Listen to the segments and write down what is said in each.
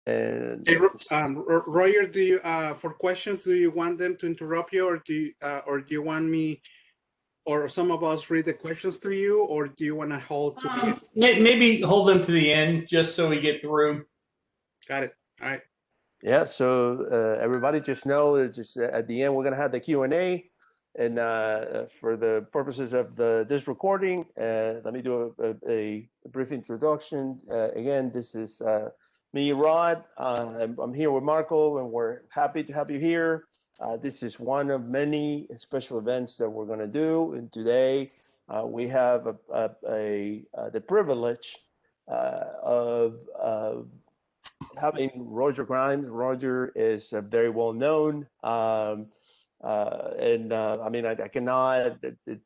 And hey, Roger, do you for questions, do you want them to interrupt you, or do you want me or some of us read the questions to you, or do you want to hold to the end? Maybe hold them to the end just so we get through. Got it. All right. Yeah, so everybody just know that just at the end we're gonna have the Q&A, and for the purposes of this recording, let me do a brief introduction. Again, this is me, Rod. I'm here with Marco, and we're happy to have you here. This is one of many special events that we're gonna do, and today we have the privilege of having Roger Grimes. Roger is very well known, and I mean, I cannot.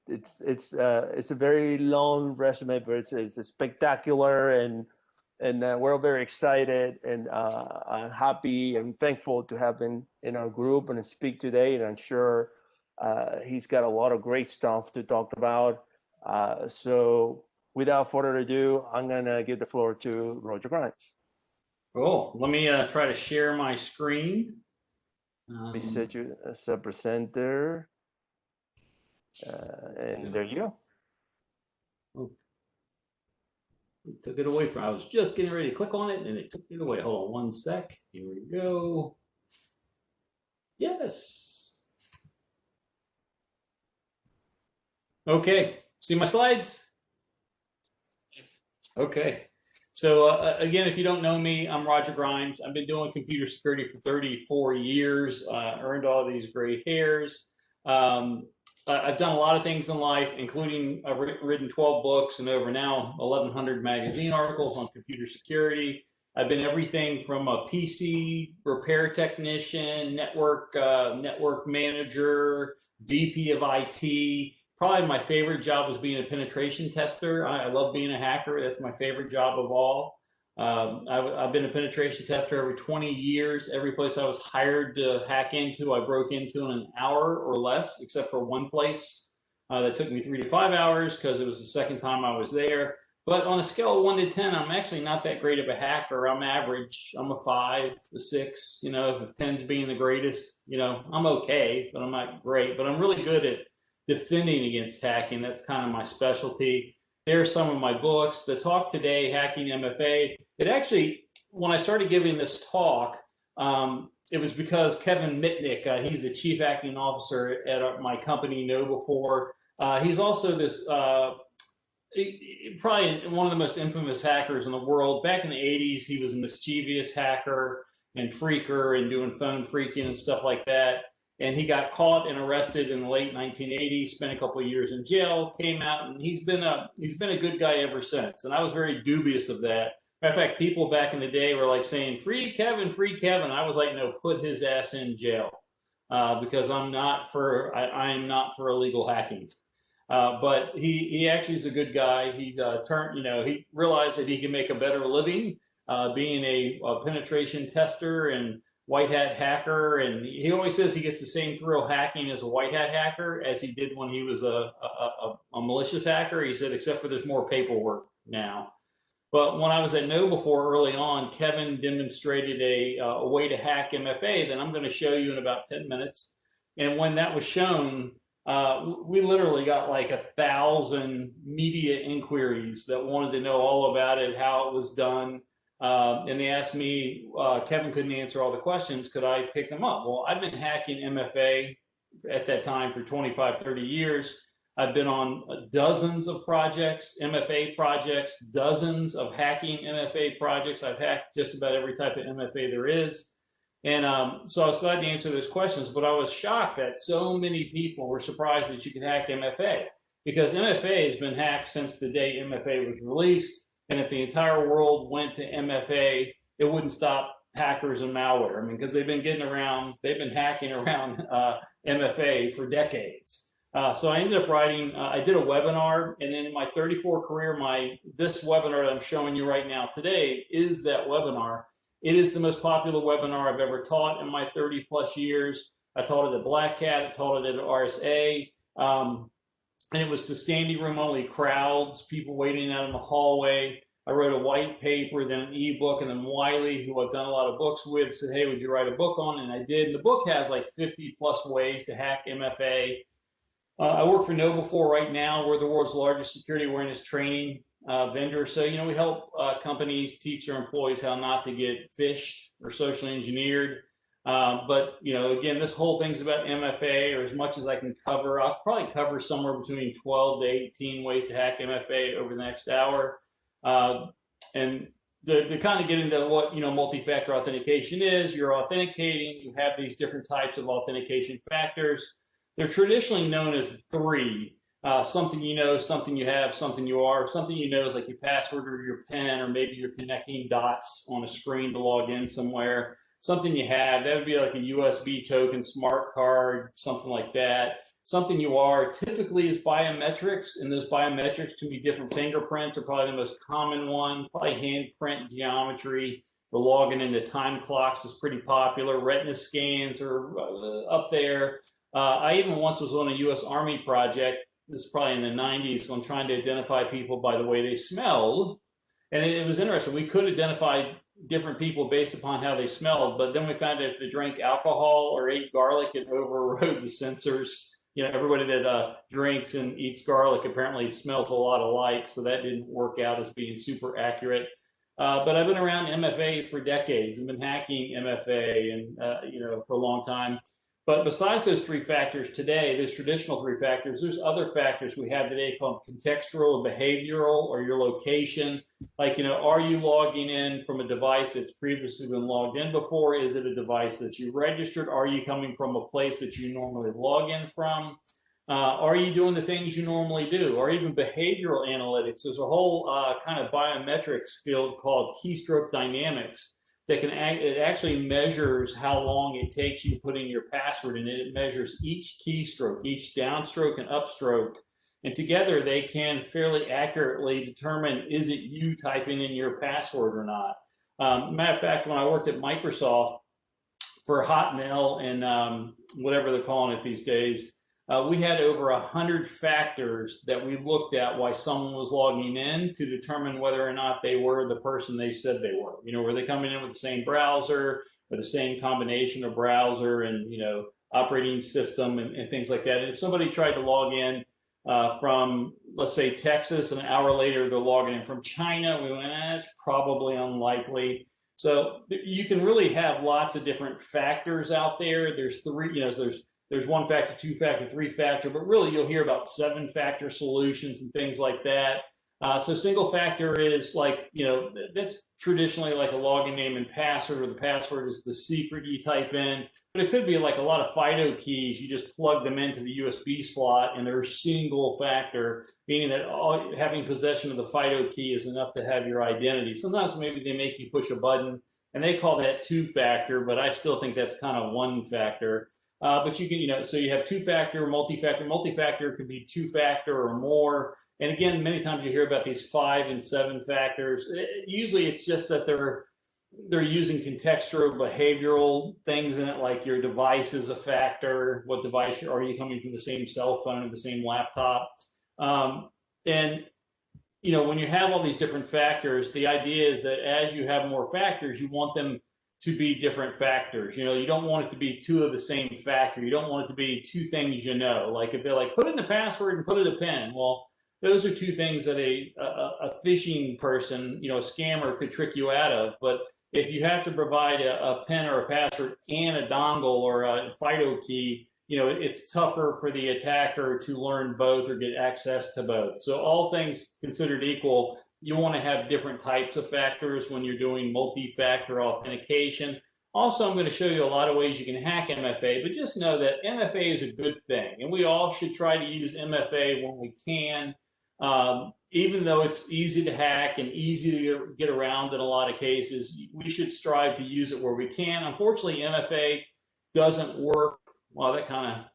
It's a very long resume, but it's a spectacular, and we're all very excited and happy and thankful to have him in our group and speak today. And I'm sure he's got a lot of great stuff to talk about. So without further ado, I'm gonna give the floor to Roger Grimes. Cool. Let me try to share my screen. Let me set you as a presenter. And there you go. Oh. It took it away from, I was just getting ready to click on it and it took it away. Hold on one sec. Here we go. Yes. Okay. See my slides? Yes. Okay. So again, if you don't know me, I'm Roger Grimes. I've been doing computer security for 34 years, earned all these gray hairs. I've done a lot of things in life, including I've written 12 books and over now 1,100 magazine articles on computer security. I've been everything from a PC repair technician, network manager, VP of IT. Probably my favorite job was being a penetration tester. I love being a hacker. That's my favorite job of all. I've been a penetration tester over 20 years. Every place I was hired to hack into, I broke into in an hour or less, except for one place that took me 3 to 5 hours because it was the second time I was there. But on a scale of 1 to 10, I'm actually not that great of a hacker. I'm average. I'm a 5, a 6. You know, if 10's being the greatest, you know, I'm okay, but I'm not great. But I'm really good at defending against hacking. That's kind of my specialty. There's some of my books. The talk today, Hacking MFA, it actually, when I started giving this talk, it was because Kevin Mitnick, he's the chief hacking officer at my company, KnowBe4. He's also this, probably one of the most infamous hackers in the world. Back in the 80s, he was a mischievous hacker and phreaker and doing phone phreaking and stuff like that. And he got caught and arrested in the late 1980s, spent a couple of years in jail, came out, and he's been a good guy ever since. And I was very dubious of that. Matter of fact, people back in the day were like saying, free Kevin, free Kevin. I was like, no, put his ass in jail because I am not for illegal hacking. But he actually is a good guy. He turned, you know, he realized that he can make a better living being a penetration tester and white hat hacker, and he always says he gets the same thrill hacking as a white hat hacker as he did when he was a malicious hacker. He said, except for there's more paperwork now. But when I was at KnowBe4 early on, Kevin demonstrated a way to hack MFA that I'm going to show you in about 10 minutes. And when that was shown, we literally got like 1,000 media inquiries that wanted to know all about it, how it was done. And they asked me, Kevin couldn't answer all the questions, could I pick them up? Well, I've been hacking MFA at that time for 25, 30 years. I've been on dozens of projects, MFA projects, dozens of hacking MFA projects. I've hacked just about every type of MFA there is. And so I was glad to answer those questions, but I was shocked that so many people were surprised that you could hack MFA, because MFA has been hacked since the day MFA was released. And if the entire world went to MFA, it wouldn't stop hackers and malware. I mean, because they've been hacking around MFA for decades. So I ended up writing, I did a webinar, and in my 34 career, this webinar that I'm showing you right now today is that webinar. It is the most popular webinar I've ever taught in my 30 plus years. I taught it at Black Hat, I taught it at RSA, and it was to standing room only crowds, people waiting out in the hallway. I wrote a white paper, then an ebook, and then Wiley, who I've done a lot of books with, said, hey, would you write a book on? And I did. And the book has like 50 plus ways to hack MFA. I work for KnowBe4 right now. We're the world's largest security awareness training vendor. So, we help companies teach their employees how not to get phished or socially engineered. But, again, this whole thing's about MFA, or as much as I can cover. I'll probably cover somewhere between 12 to 18 ways to hack MFA over the next hour. And to kind of get into what, multi-factor authentication is, you're authenticating, you have these different types of authentication factors. They're traditionally known as three. Something you know, something you have, something you are. Something you know is like your password or your PIN, or maybe you're connecting dots on a screen to log in somewhere. Something you have, that would be like a USB token, smart card, something like that. Something you are typically is biometrics, and those biometrics can be different fingerprints, are probably the most common one. Probably handprint geometry for logging into time clocks is pretty popular. Retina scans are up there. I even once was on a U.S. Army project. This is probably in the 90s. So I'm trying to identify people by the way they smelled. And it was interesting. We could identify different people based upon how they smelled, but then we found that if they drank alcohol or ate garlic, it overrode the sensors. Everybody that drinks and eats garlic apparently smells a lot alike, so that didn't work out as being super accurate. But I've been around MFA for decades. I've been hacking MFA and for a long time. But besides those three factors today, those traditional three factors, there's other factors we have today called contextual, behavioral, or your location. Like, are you logging in from a device that's previously been logged in before? Is it a device that you registered? Are you coming from a place that you normally log in from? Are you doing the things you normally do? Or even behavioral analytics. There's a whole kind of biometrics field called keystroke dynamics. It actually measures how long it takes you to put in your password, and it measures each keystroke, each downstroke and upstroke, and together they can fairly accurately determine, is it you typing in your password or not. Matter of fact, when I worked at Microsoft for Hotmail and whatever they're calling it these days, we had over 100 factors that we looked at why someone was logging in to determine whether or not they were the person they said they were. Were they coming in with the same browser or the same combination of browser and, operating system and things like that. And if somebody tried to log in from, let's say, Texas, and an hour later they're logging in from China, we went, that's probably unlikely. So you can really have lots of different factors out there. There's three, there's one factor, two factor, three factor, but really you'll hear about 7-factor solutions and things like that. So single factor is like, that's traditionally like a login name and password, or the password is the secret you type in, but it could be like a lot of FIDO keys. You just plug them into the USB slot and they're single factor, meaning that having possession of the FIDO key is enough to have your identity. Sometimes maybe they make you push a button and they call that 2-factor, but I still think that's kind of 1-factor. But you can, so you have 2-factor, multi-factor. Multi-factor could be 2-factor or more. And again, many times you hear about these 5 and 7 factors. Usually it's just that they're using contextual, behavioral things in it, like your device is a factor. What device are you coming from? The same cell phone, the same laptop? And when you have all these different factors, the idea is that as you have more factors, you want them to be different factors. You don't want it to be 2 of the same factor. You don't want it to be 2 things Like if they're like, put in the password and put in a PIN. Well, those are 2 things that a phishing person, a scammer could trick you out of. But if you have to provide a PIN or a password and a dongle or a FIDO key, it's tougher for the attacker to learn both or get access to both. So all things considered equal, you want to have different types of factors when you're doing multi-factor authentication. Also, I'm going to show you a lot of ways you can hack MFA, but just know that MFA is a good thing, and we all should try to use MFA when we can. Even though it's easy to hack and easy to get around in a lot of cases, we should strive to use it where we can. Unfortunately, MFA doesn't work. Well, that kind of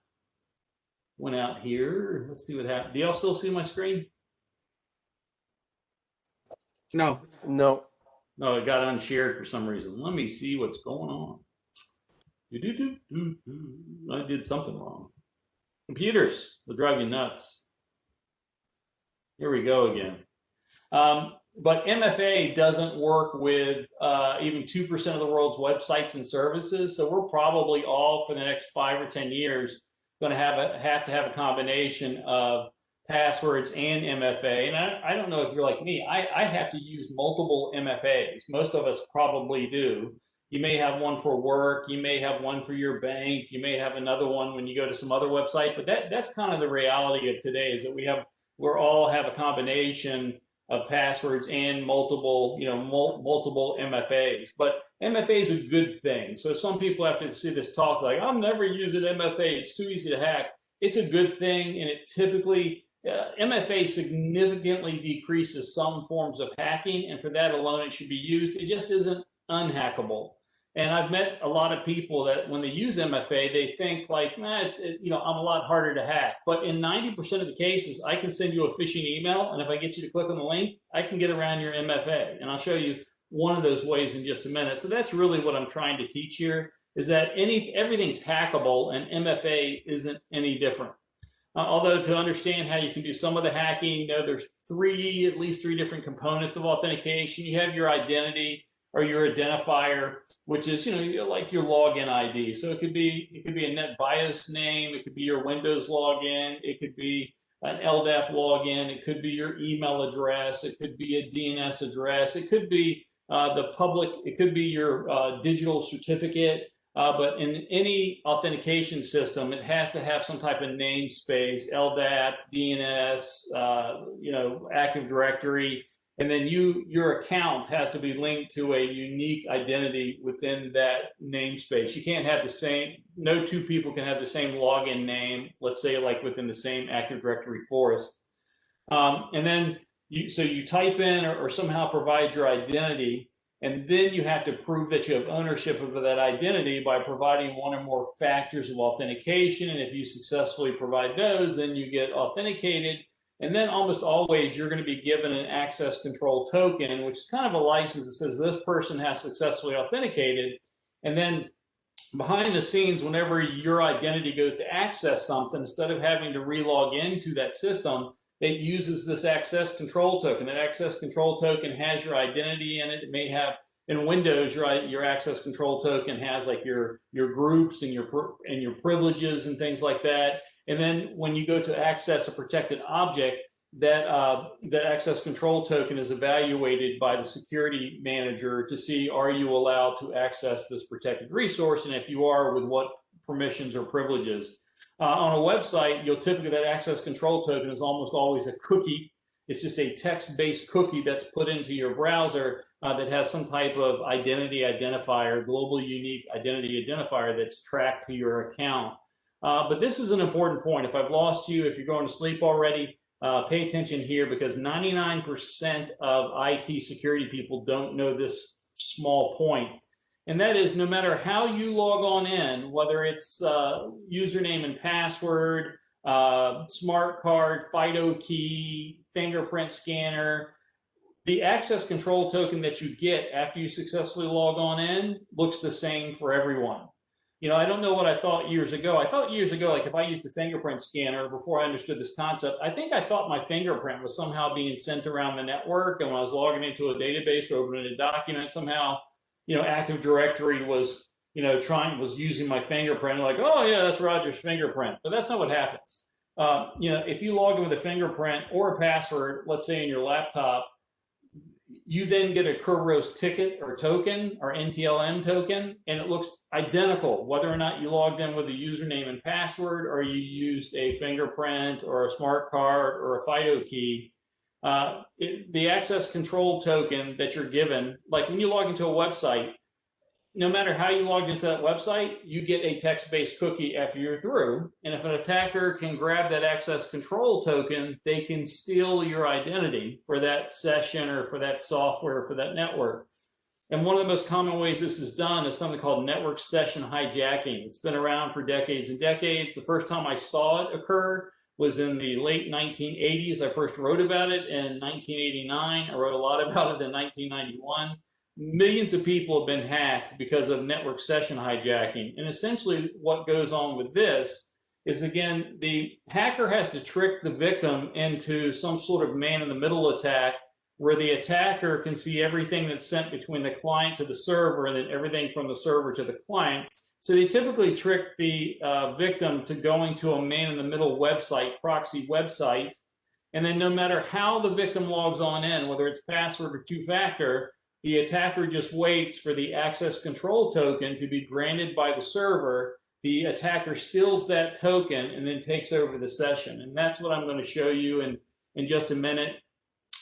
went out here. Let's see what happened. Do y'all still see my screen? No. No. No, it got unshared for some reason. Let me see what's going on. I did something wrong. Computers will drive you nuts. Here we go again. But MFA doesn't work with even 2% of the world's websites and services. So we're probably all for the next 5 or 10 years going to have to have a combination of passwords and MFA. And I don't know if you're like me, I have to use multiple MFAs. Most of us probably do. You may have one for work, you may have one for your bank, you may have another one when you go to some other website, but that's kind of the reality of today, is that we're all have a combination of passwords and multiple MFAs. But MFA is a good thing. So some people have to see this talk like, I'm never using MFA, it's too easy to hack. It's a good thing, and it typically, MFA significantly decreases some forms of hacking, and for that alone it should be used. It just isn't unhackable. And I've met a lot of people that when they use MFA, they think like, I'm a lot harder to hack. But in 90% of the cases, I can send you a phishing email, and if I get you to click on the link, I can get around your MFA. And I'll show you one of those ways in just a minute. So that's really what I'm trying to teach here, is that everything's hackable, and MFA isn't any different. Although to understand how you can do some of the hacking, there's at least three different components of authentication. You have your identity, or your identifier, which is like your login ID. So it could be a NetBIOS name, it could be your Windows login, it could be an LDAP login, it could be your email address, it could be a DNS address, it could be it could be your digital certificate. But in any authentication system, it has to have some type of namespace, LDAP, DNS, Active Directory. And then your account has to be linked to a unique identity within that namespace. You can't have no two people can have the same login name, let's say like within the same Active Directory forest. And then you type in or somehow provide your identity, and then you have to prove that you have ownership of that identity by providing one or more factors of authentication. And if you successfully provide those, then you get authenticated. And then almost always you're going to be given an access control token, which is kind of a license that says this person has successfully authenticated. And then behind the scenes, whenever your identity goes to access something, instead of having to relog into that system, it uses this access control token. That access control token has your identity in it. It may have, in Windows, your access control token has like your groups and your privileges and things like that. And then when you go to access a protected object, that access control token is evaluated by the security manager to see, are you allowed to access this protected resource? And if you are, with what permissions or privileges. On a website, that access control token is almost always a cookie. It's just a text-based cookie that's put into your browser that has some type of identity identifier, global unique identity identifier that's tracked to your account. But this is an important point. If I've lost you, if you're going to sleep already, pay attention here, because 99% of IT security people don't know this small point. And that is, no matter how you log on in, whether it's username and password, smart card, FIDO key, fingerprint scanner, the access control token that you get after you successfully log on in looks the same for everyone. I don't know what I thought years ago. I thought years ago, like if I used a fingerprint scanner before I understood this concept, I thought my fingerprint was somehow being sent around the network. And when I was logging into a database or opening a document, somehow, Active Directory was, was using my fingerprint, like, oh yeah, that's Roger's fingerprint. But that's not what happens. If you log in with a fingerprint or a password, let's say in your laptop, you then get a Kerberos ticket or token or NTLM token, and it looks identical, whether or not you logged in with a username and password, or you used a fingerprint or a smart card or a FIDO key. The access control token that you're given, like when you log into a website, no matter how you logged into that website, you get a text-based cookie after you're through. And if an attacker can grab that access control token, they can steal your identity for that session or for that software or for that network. And one of the most common ways this is done is something called network session hijacking. It's been around for decades and decades. The first time I saw it occur was in the late 1980s. I first wrote about it in 1989. I wrote a lot about it in 1991. Millions of people have been hacked because of network session hijacking. And essentially what goes on with this is, again, the hacker has to trick the victim into some sort of man-in-the-middle attack where the attacker can see everything that's sent between the client to the server and then everything from the server to the client. So they typically trick the victim to going to a man-in-the-middle website, proxy website, and then no matter how the victim logs on in, whether it's password or two-factor, the attacker just waits for the access control token to be granted by the server. The attacker steals that token and then takes over the session. And that's what I'm going to show you in just a minute.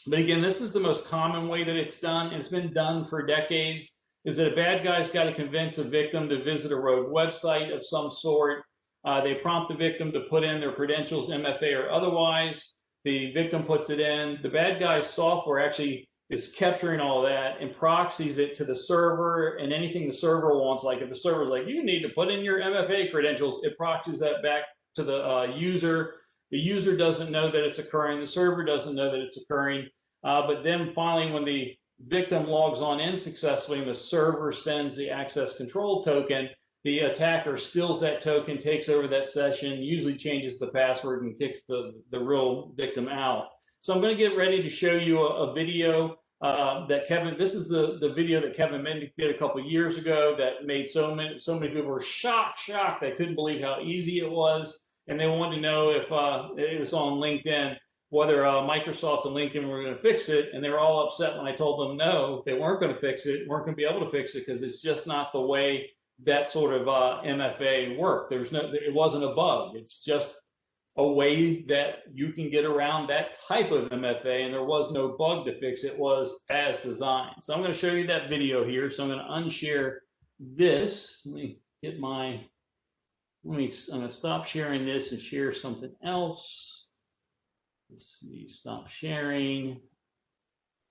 But again, this is the most common way that it's done. It's been done for decades. Is that a bad guy's got to convince a victim to visit a rogue website of some sort. They prompt the victim to put in their credentials, MFA or otherwise. The victim puts it in. The bad guy's software actually is capturing all that and proxies it to the server, and anything the server wants, like if the server's like, you need to put in your MFA credentials, it proxies that back to the user. The user doesn't know that it's occurring. The server doesn't know that it's occurring. But then finally, when the victim logs on in successfully and the server sends the access control token, the attacker steals that token, takes over that session, usually changes the password and kicks the real victim out. So I'm going to get ready to show you a video that Kevin, this is the video that Kevin Mendick did a couple of years ago that made so many people were shocked. They couldn't believe how easy it was. And they wanted to know if it was on LinkedIn, whether Microsoft and LinkedIn were going to fix it. And they were all upset when I told them no, they weren't going to fix it, weren't going to be able to fix it because it's just not the way that sort of MFA worked. It wasn't a bug. It's just a way that you can get around that type of MFA, and there was no bug to fix it. It was as designed. So I'm going to show you that video here. So I'm going to unshare this. Let me get my, I'm going to stop sharing this and share something else. Let's see, stop sharing,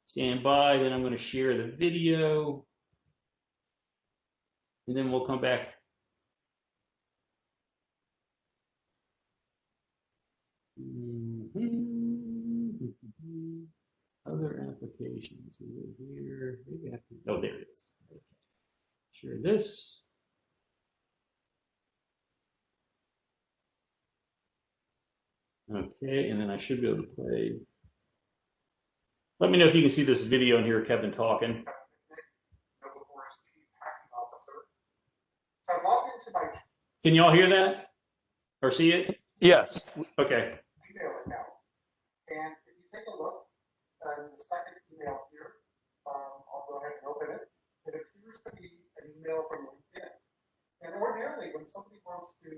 stand by, then I'm going to share the video, and then we'll come back. Other applications, is it here? Maybe I have to, oh, there it is. Okay. Share this. Okay, and then I should be able to play. Let me know if you can see this video and hear Kevin talking. Can y'all hear that or see it? Yes. Okay. And if you take a look at the second email here, I'll go ahead and open it. It appears to be an email from LinkedIn. And ordinarily, when somebody wants to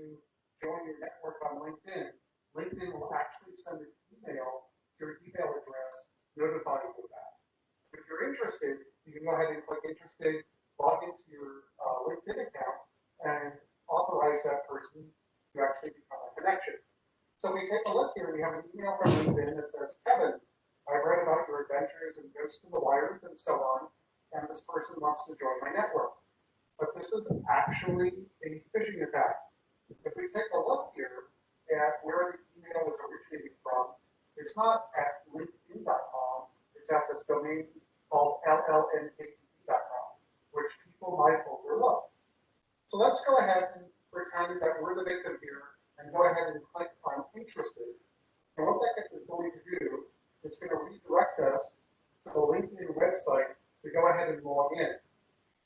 join your network on LinkedIn, LinkedIn will actually send an email to your email address notifying you of that. If you're interested, you can go ahead and click interested, log into your LinkedIn account, and authorize that person to actually become a connection. So we take a look here, we have an email from LinkedIn that says, Kevin, I've read about your adventures and Ghosts in the Wires and so on, and this person wants to join my network. But this is actually a phishing attack. If we take a look here at where the email is originating from, it's not at linkedin.com, it's at this domain called llnkpp.com, which people might overlook. So let's go ahead and pretend that we're the victim here and go ahead and click on interested. And what that is going to do, it's going to redirect us to the LinkedIn website to go ahead and log in.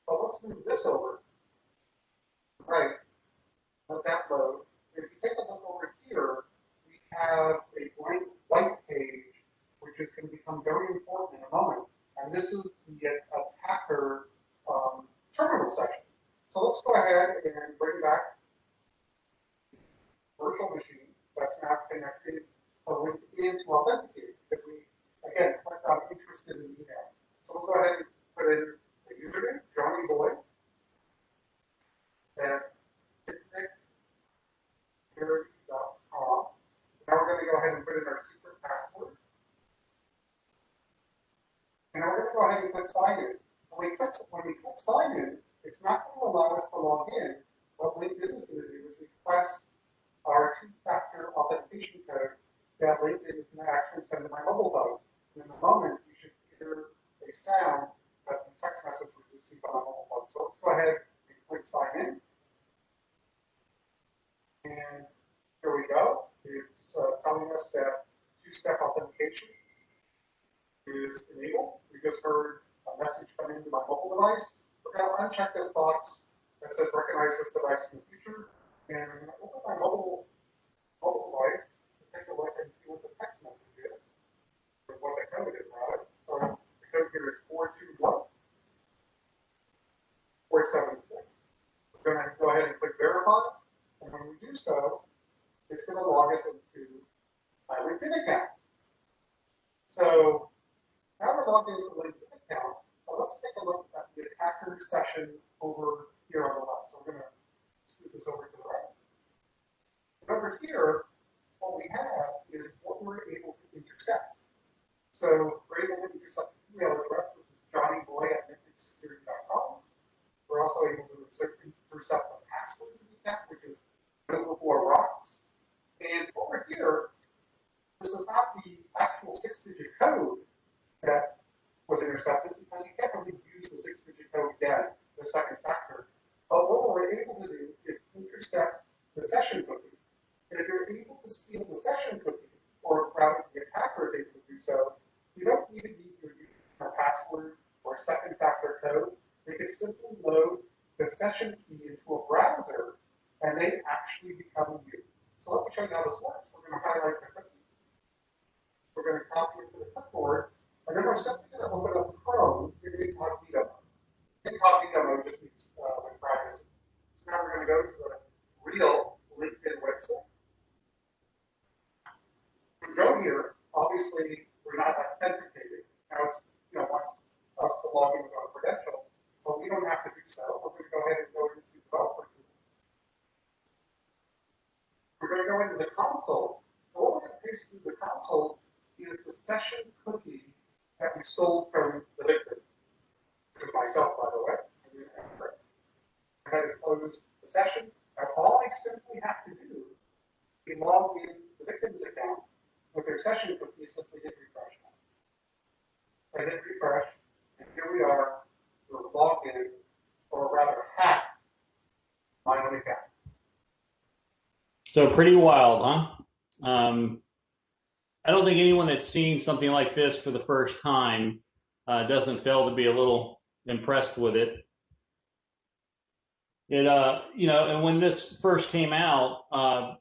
But let's move this over. Right. Let that load. If you take a look over here, we have a blank white page, which is going to become very important in a moment. And this is the attacker terminal section. So let's go ahead and bring back virtual machine that's now connected to LinkedIn to authenticate, because we, again, clicked on interested in email. So we'll go ahead and put in the username, Johnny Boy, and security.com. Now we're going to go ahead and put in our secret password. And now we're going to go ahead and click sign in. When we click sign in, it's not going to allow us to log in. What LinkedIn is going to do is request our two-factor authentication code that LinkedIn is going to actually send to my mobile phone. And in a moment, you should hear a sound that the text message was received on my mobile phone. So let's go ahead and click sign in. And here we go. It's telling us that two-step authentication. is enabled. We just heard a message come into my mobile device. We're going to uncheck this box that says recognize this device in the future. And I'm going to open my mobile device to take a look and see what the text message is, or what the code is, rather. So the code here is 421 476. We're going to go ahead and click verify. And when we do so, it's going to log us into my LinkedIn account. So now we're logged into the LinkedIn account. Well, let's take a look at the attacker session over here on the left. So we're going to scoot this over to the right. And over here, what we have is what we're able to intercept. So we're able to intercept the email address, which is johnnyboy@security.com. We're also able to intercept the password to the account, which is before rocks. And over here, this is not the actual 6-digit code that was intercepted because you can't really use the 6-digit code again, the second factor. But what we're able to do is intercept the session cookie. And if you're able to steal the session cookie, or rather the attacker is able to do so, you don't even need your password or second factor code. They can simply load the session key into a browser and they actually become you. So let me show you how this works. We're going to highlight the cookie. We're going to copy it to the clipboard, and then we're simply going to open up Chrome in incognito mode. Incognito mode just means with privacy. So now we're going to go to the real LinkedIn website. We go here. Obviously, we're not authenticated. Now it's wants us to log in with our credentials, but we don't have to do so. We're going to go ahead and go into developer tools. We're going to go into the console. So what we're going to paste through the console is the session cookie that we stole from the victim, which is myself, by the way. I'm going to close the session, and all I simply have to do is log into the victim's account with their session cookie, simply hit refresh now. I hit refresh, and here we are. We're logged in, or rather hacked, my own account. So pretty wild, huh? I don't think anyone that's seen something like this for the first time doesn't fail to be a little impressed with it. And when this first came out,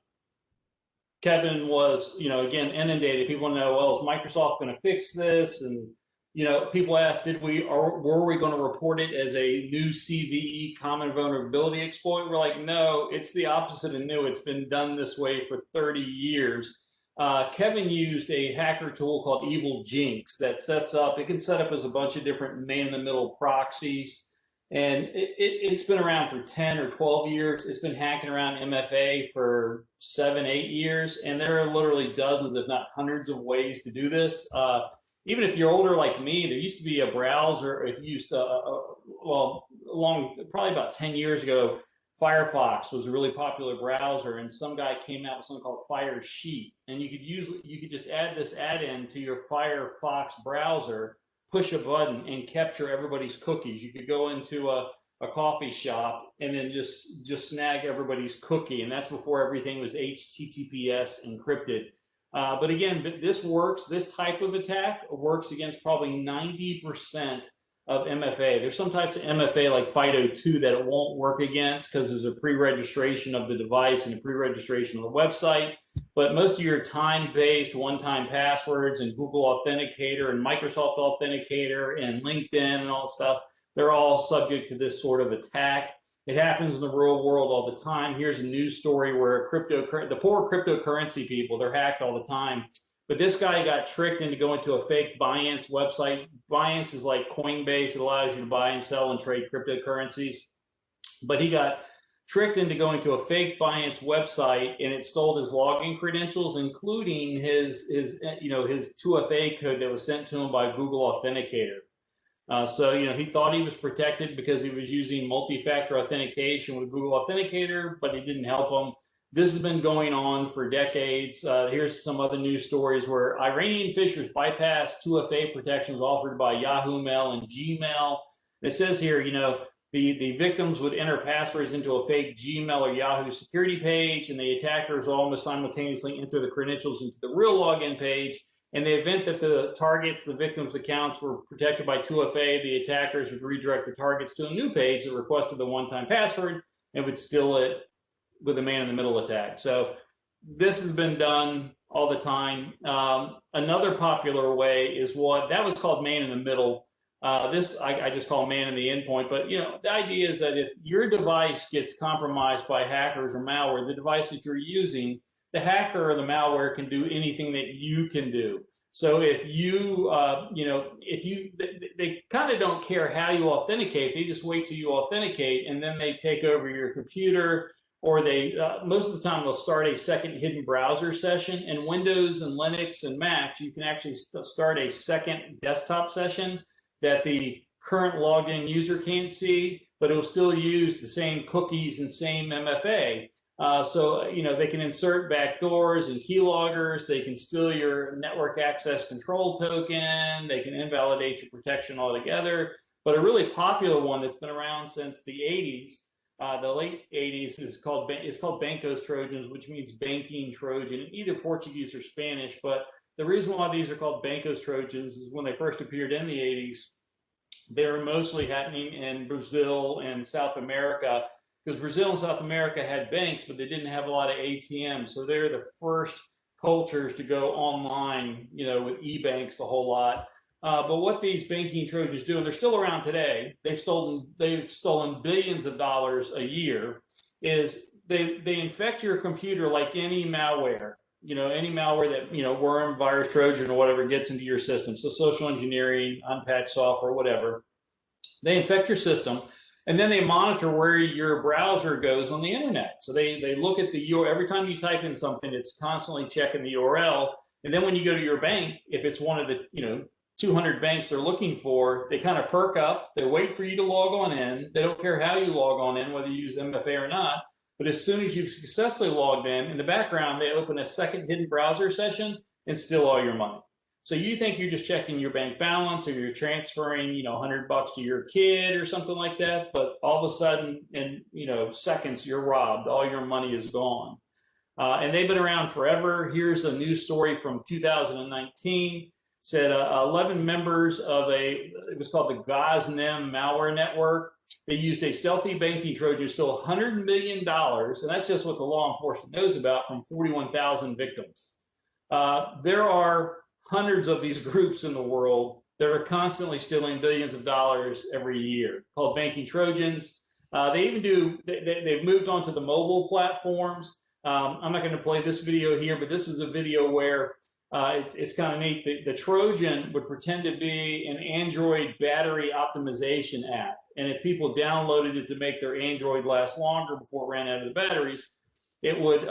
Kevin was, again, inundated. People know, well, is Microsoft going to fix this? And, people asked, were we going to report it as a new CVE, common vulnerability exploit? We're like, no, it's the opposite of new. It's been done this way for 30 years. Kevin used a hacker tool called Evil Jinx that sets up, it can set up as a bunch of different man-in-the-middle proxies. And it's been around for 10 or 12 years. It's been hacking around MFA for 7, 8 years. And there are literally dozens, if not hundreds of ways to do this. Even if you're older like me, there used to be a browser, if you used to, probably about 10 years ago, Firefox was a really popular browser, and some guy came out with something called Firesheet. And you could just add this add-in to your Firefox browser, push a button, and capture everybody's cookies. You could go into a coffee shop and then just snag everybody's cookie, and that's before everything was HTTPS encrypted. But again, this type of attack works against probably 90% of MFA. There's some types of MFA like FIDO2 that it won't work against because there's a pre-registration of the device and a pre-registration of the website. But most of your time-based one-time passwords and Google Authenticator and Microsoft Authenticator and LinkedIn and all that stuff, they're all subject to this sort of attack. It happens in the real world all the time. Here's a news story where the poor cryptocurrency people, they're hacked all the time. But this guy got tricked into going to a fake Binance website. Binance is like Coinbase. It allows you to buy and sell and trade cryptocurrencies. But he got tricked into going to a fake Binance website, and it stole his login credentials, including his 2FA code that was sent to him by Google Authenticator. So he thought he was protected because he was using multi-factor authentication with Google Authenticator, but it didn't help him. This has been going on for decades. Here's some other news stories where Iranian phishers bypass 2FA protections offered by Yahoo Mail and Gmail. It says here, the victims would enter passwords into a fake Gmail or Yahoo security page, and the attackers almost simultaneously enter the credentials into the real login page In the event that the targets, the victims' accounts were protected by 2FA, the attackers would redirect the targets to a new page that requested the one-time password and would steal it with a man-in-the-middle attack. So this has been done all the time. Another popular way is that was called man-in-the-middle. This I just call man in the endpoint, but the idea is that if your device gets compromised by hackers or malware, the device that you're using, the hacker or the malware can do anything that you can do. So if they kind of don't care how you authenticate, they just wait till you authenticate and then they take over your computer, or they, most of the time they'll start a second hidden browser session. In Windows and Linux and Macs, you can actually start a second desktop session that the current logged in user can't see, but it will still use the same cookies and same MFA. So they can insert backdoors and keyloggers. They can steal your network access control token. They can invalidate your protection altogether. But a really popular one that's been around since the 80s, the late 80s, is called Bancos Trojans, which means banking Trojan in either Portuguese or Spanish. But the reason why these are called Bancos Trojans is when they first appeared in the 80s, they were mostly happening in Brazil and South America, because Brazil and South America had banks, but they didn't have a lot of ATMs. So they're the first cultures to go online, with e-banks a whole lot. But what these banking Trojans do, and they're still around today, they've stolen billions of dollars a year, is they infect your computer like any malware. Any malware that, worm, virus, Trojan, or whatever gets into your system. So social engineering, unpatched software, whatever. They infect your system, and then they monitor where your browser goes on the internet. So they look at the URL. Every time you type in something, it's constantly checking the URL. And then when you go to your bank, if it's one of the, 200 banks they're looking for, they kind of perk up. They wait for you to log on in. They don't care how you log on in, whether you use MFA or not. But as soon as you've successfully logged in the background, they open a second hidden browser session and steal all your money. So you think you're just checking your bank balance, or you're transferring, $100 to your kid or something like that. But all of a sudden, in seconds, you're robbed. All your money is gone. And they've been around forever. Here's a news story from 2019. Said 11 members of it was called the CISM malware network. They used a stealthy banking Trojan to steal $100 million, and that's just what the law enforcement knows about, from 41,000 victims. There are hundreds of these groups in the world that are constantly stealing billions of dollars every year, called banking Trojans. They even they've moved on to the mobile platforms. I'm not going to play this video here, but this is a video where it's kind of neat. The Trojan would pretend to be an Android battery optimization app. And if people downloaded it to make their Android last longer before it ran out of the batteries, it would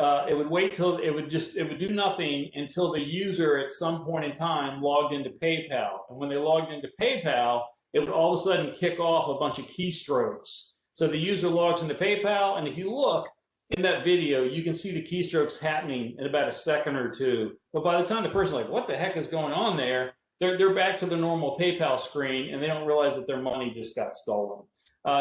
wait till it would do nothing until the user at some point in time logged into PayPal. And when they logged into PayPal, it would all of a sudden kick off a bunch of keystrokes. So the user logs into PayPal, and if you look in that video, you can see the keystrokes happening in about a second or two. But by the time the person's like, what the heck is going on there? They're back to the normal PayPal screen, and they don't realize that their money just got stolen.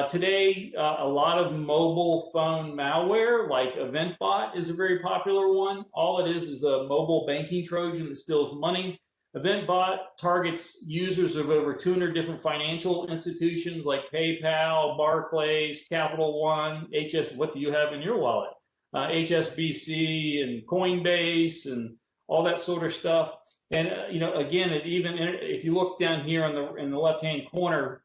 Today, a lot of mobile phone malware, like EventBot, is a very popular one. All it is a mobile banking Trojan that steals money. EventBot targets users of over 200 different financial institutions like PayPal, Barclays, Capital One, what do you have in your wallet? HSBC and Coinbase and all that sort of stuff. And again, if you look down here in the left-hand corner,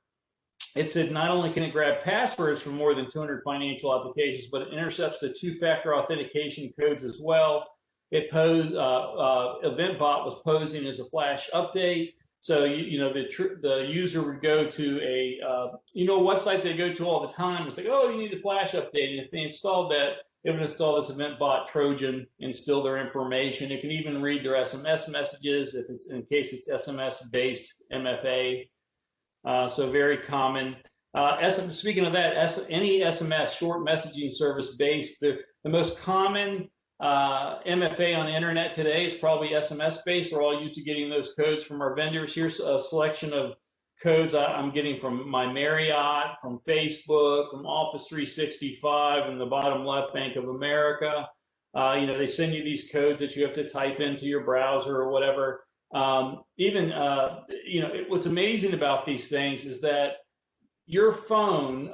it said not only can it grab passwords from more than 200 financial applications, but it intercepts the two-factor authentication codes as well. EventBot was posing as a flash update. So the user would go to a website they go to all the time. It's like, oh, you need a flash update. And if they installed that, it would install this EventBot Trojan and steal their information. It can even read their SMS messages in case it's SMS-based MFA. So very common. Speaking of that, any SMS, short messaging service based, the most common MFA on the internet today is probably SMS based. We're all used to getting those codes from our vendors. Here's a selection of codes I'm getting from my Marriott, from Facebook, from Office 365, and the bottom left, Bank of America. They send you these codes that you have to type into your browser or whatever. What's amazing about these things is that your phone,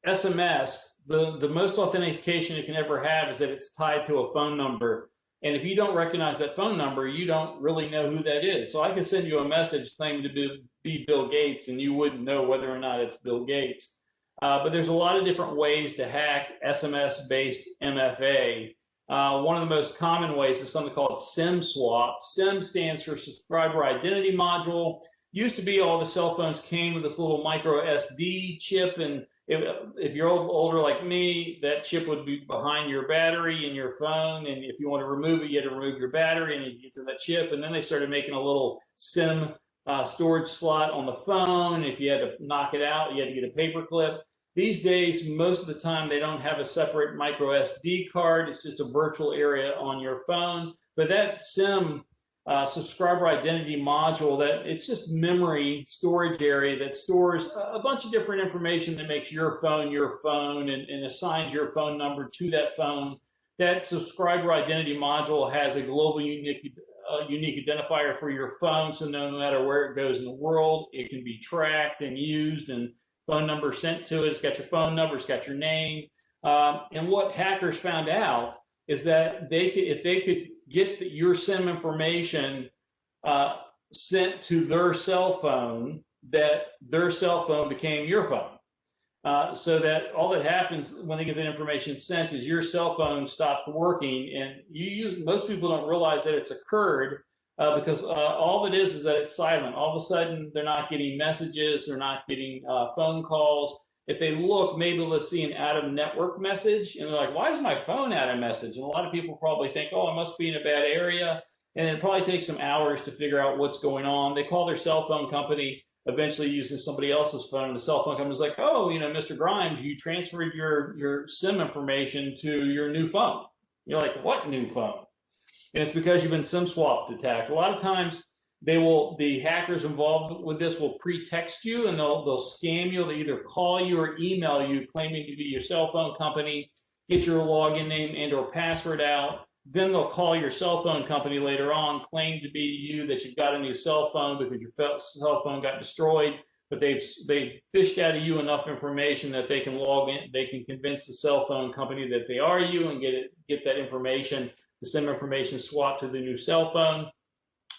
SMS, the most authentication it can ever have is that it's tied to a phone number. And if you don't recognize that phone number, you don't really know who that is. So I can send you a message claiming to be Bill Gates, and you wouldn't know whether or not it's Bill Gates. But there's a lot of different ways to hack SMS-based MFA. One of the most common ways is something called SIM swap. SIM stands for Subscriber Identity Module. Used to be all the cell phones came with this little micro SD chip, and if you're older like me, that chip would be behind your battery in your phone, and if you want to remove it, you had to remove your battery and you get to that chip. And then they started making a little SIM storage slot on the phone. If you had to knock it out, you had to get a paper clip. These days, most of the time, they don't have a separate micro SD card. It's just a virtual area on your phone. But that SIM subscriber identity module, that it's just memory storage area that stores a bunch of different information that makes your phone and assigns your phone number to that phone. That subscriber identity module has a global unique identifier for your phone, so no matter where it goes in the world, it can be tracked and used, and phone number sent to it. It's got your phone number, it's got your name. And what hackers found out is that if they could get your SIM information sent to their cell phone, that their cell phone became your phone. So that all that happens when they get that information sent is your cell phone stops working, and most people don't realize that it's occurred because all of it is that it's silent. All of a sudden, they're not getting messages, they're not getting phone calls. If they look, maybe they'll see an out-of-network message, and they're like, why is my phone out of message? And a lot of people probably think, oh, I must be in a bad area, and it probably takes some hours to figure out what's going on. They call their cell phone company, eventually using somebody else's phone, and the cell phone company's like, oh, Mr. Grimes, you transferred your SIM information to your new phone. You're like, what new phone? And it's because you've been SIM swapped attacked. A lot of times, the hackers involved with this will pre-text you, and they'll scam you. They either call you or email you claiming to be your cell phone company, get your login name and or password out. Then they'll call your cell phone company later on, claim to be you, that you've got a new cell phone because your cell phone got destroyed, but they've fished out of you enough information that they can log in, they can convince the cell phone company that they are you and get that information, the SIM information swapped to the new cell phone.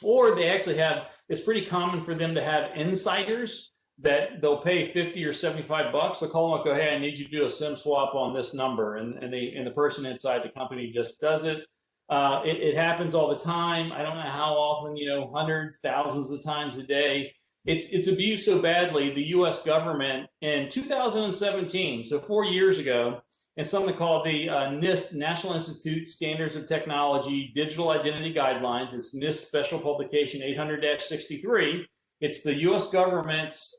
Or they actually have, it's pretty common for them to have insiders that they'll pay 50 or 75 bucks. They'll call them and go, hey, I need you to do a SIM swap on this number. And the person inside the company just does it. It happens all the time. I don't know how often, hundreds, thousands of times a day. It's abused so badly, the US government in 2017, so 4 years ago, and something called the NIST, National Institute Standards of Technology Digital Identity Guidelines. It's NIST Special Publication 800-63. It's the US government's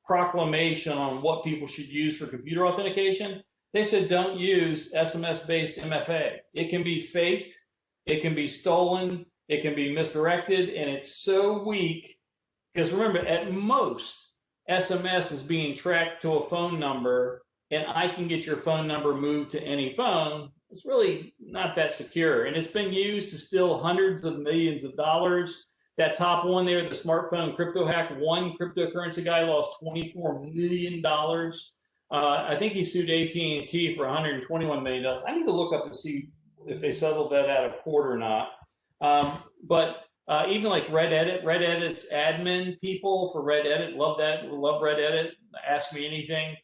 proclamation on what people should use for computer authentication. They said don't use SMS-based MFA. It can be faked, it can be stolen, it can be misdirected, and it's so weak. Because remember, at most, SMS is being tracked to a phone number, and I can get your phone number moved to any phone. It's really not that secure. And it's been used to steal hundreds of millions of dollars. That top one there, the smartphone crypto hack, one cryptocurrency guy lost $24 million. I think he sued AT&T for $121 million. I need to look up and see if they settled that out of court or not. Even like Rededit's admin people for Rededit, love Rededit, ask me anything.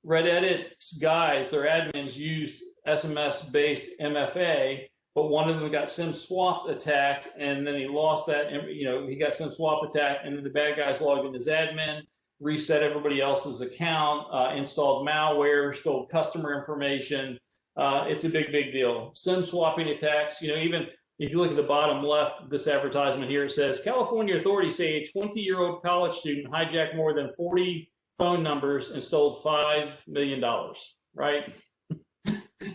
Rededit's guys, their admins used SMS-based MFA, but one of them got SIM swapped attacked, and then he lost that, he got SIM swap attacked, and then the bad guys logged in as admin, reset everybody else's account, installed malware, stole customer information. It's a big deal. SIM swapping attacks, even if you look at the bottom left, this advertisement here, it says, California authorities say a 20-year-old college student hijacked more than 40 phone numbers and stole $5 million, right?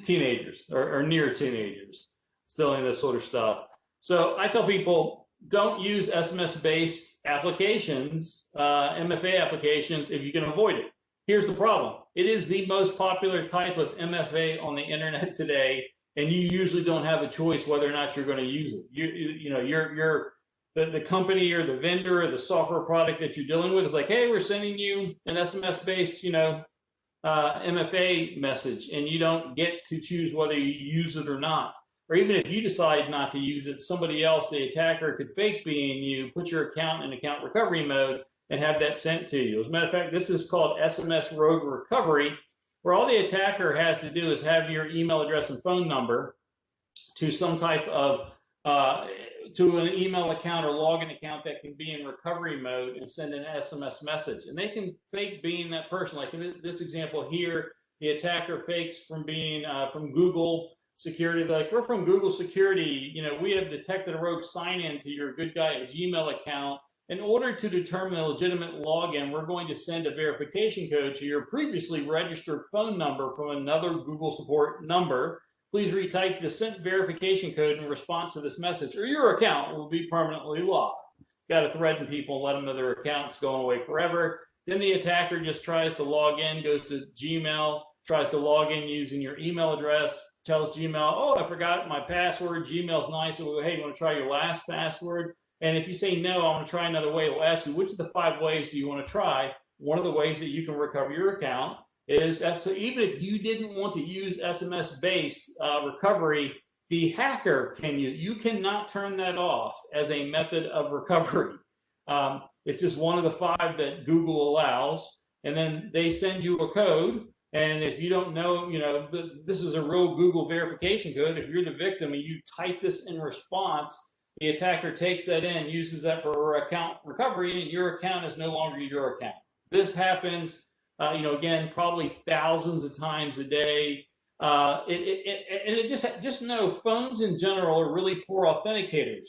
Teenagers or near teenagers stealing this sort of stuff. So I tell people, don't use SMS-based applications, MFA applications, if you can avoid it. Here's the problem. It is the most popular type of MFA on the internet today. and you usually don't have a choice whether or not you're going to use it. The company or the vendor or the software product that you're dealing with is like, hey, we're sending you an SMS-based, MFA message, and you don't get to choose whether you use it or not. Or even if you decide not to use it, somebody else, the attacker, could fake being you, put your account in account recovery mode, and have that sent to you. As a matter of fact, this is called SMS rogue recovery, where all the attacker has to do is have your email address and phone number to some type of to an email account or login account that can be in recovery mode and send an SMS message. And they can fake being that person. Like in this example here, the attacker fakes from being from Google Security. They're like, we're from Google Security. We have detected a rogue sign-in to your good guy Gmail account. In order to determine a legitimate login, we're going to send a verification code to your previously registered phone number from another Google support number. Please retype the sent verification code in response to this message, or your account will be permanently locked. Got to threaten people and let them know their account's going away forever. Then the attacker just tries to log in, goes to Gmail, tries to log in using your email address, tells Gmail, oh, I forgot my password. Gmail's nice. So, hey, you want to try your last password? And if you say no, I want to try another way, it'll ask you, which of the 5 ways do you want to try? One of the ways that you can recover your account is, so even if you didn't want to use SMS-based recovery, the hacker can use. You cannot turn that off as a method of recovery. It's just one of the 5 that Google allows. And then they send you a code. And if you don't know, this is a real Google verification code. If you're the victim and you type this in response, the attacker takes that in, uses that for account recovery, and your account is no longer your account. This happens, again, probably thousands of times a day. Just know phones in general are really poor authenticators.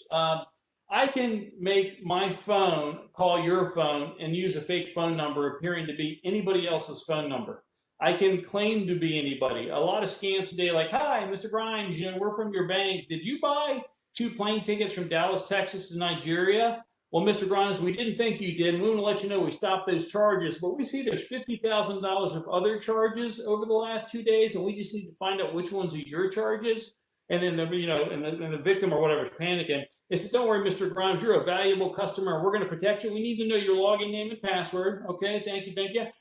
I can make my phone call your phone and use a fake phone number appearing to be anybody else's phone number. I can claim to be anybody. A lot of scams today, like, hi, Mr. Grimes, we're from your bank. Did you buy 2 plane tickets from Dallas, Texas to Nigeria? Well, Mr. Grimes, we didn't think you did. And we want to let you know we stopped those charges. But we see there's $50,000 of other charges over the last 2 days, and we just need to find out which ones are your charges. And then the victim or whatever is panicking. They said, don't worry, Mr. Grimes, you're a valuable customer. We're going to protect you. We need to know your login name and password. Okay, thank you.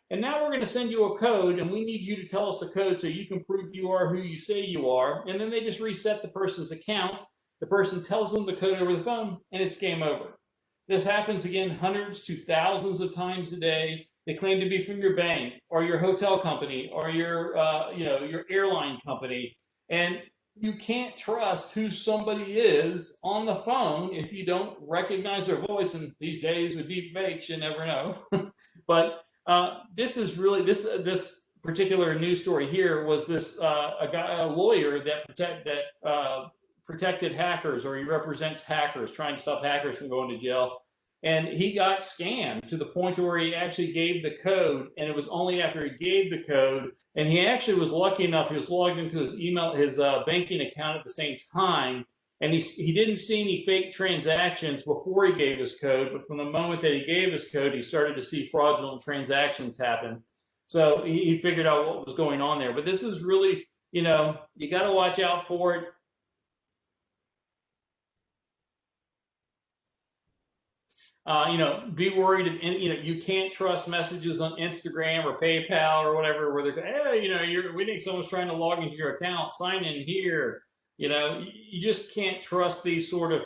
And now we're going to send you a code, and we need you to tell us the code so you can prove you are who you say you are. And then they just reset the person's account. The person tells them the code over the phone, and it's game over. This happens, again, hundreds to thousands of times a day. They claim to be from your bank or your hotel company or your airline company. And you can't trust who somebody is on the phone if you don't recognize their voice. And these days with deep fakes, you never know. But this is really, this particular news story here was this a lawyer that protected hackers, or he represents hackers, trying to stop hackers from going to jail. And he got scammed to the point where he actually gave the code, and it was only after he gave the code, and he actually was lucky enough, he was logged into his email, his banking account at the same time, and he didn't see any fake transactions before he gave his code, but from the moment that he gave his code, he started to see fraudulent transactions happen. So he figured out what was going on there. But this is really, you got to watch out for it. Be worried, you can't trust messages on Instagram or PayPal or whatever, where they're, hey, we think someone's trying to log into your account, sign in here. You just can't trust these sort of,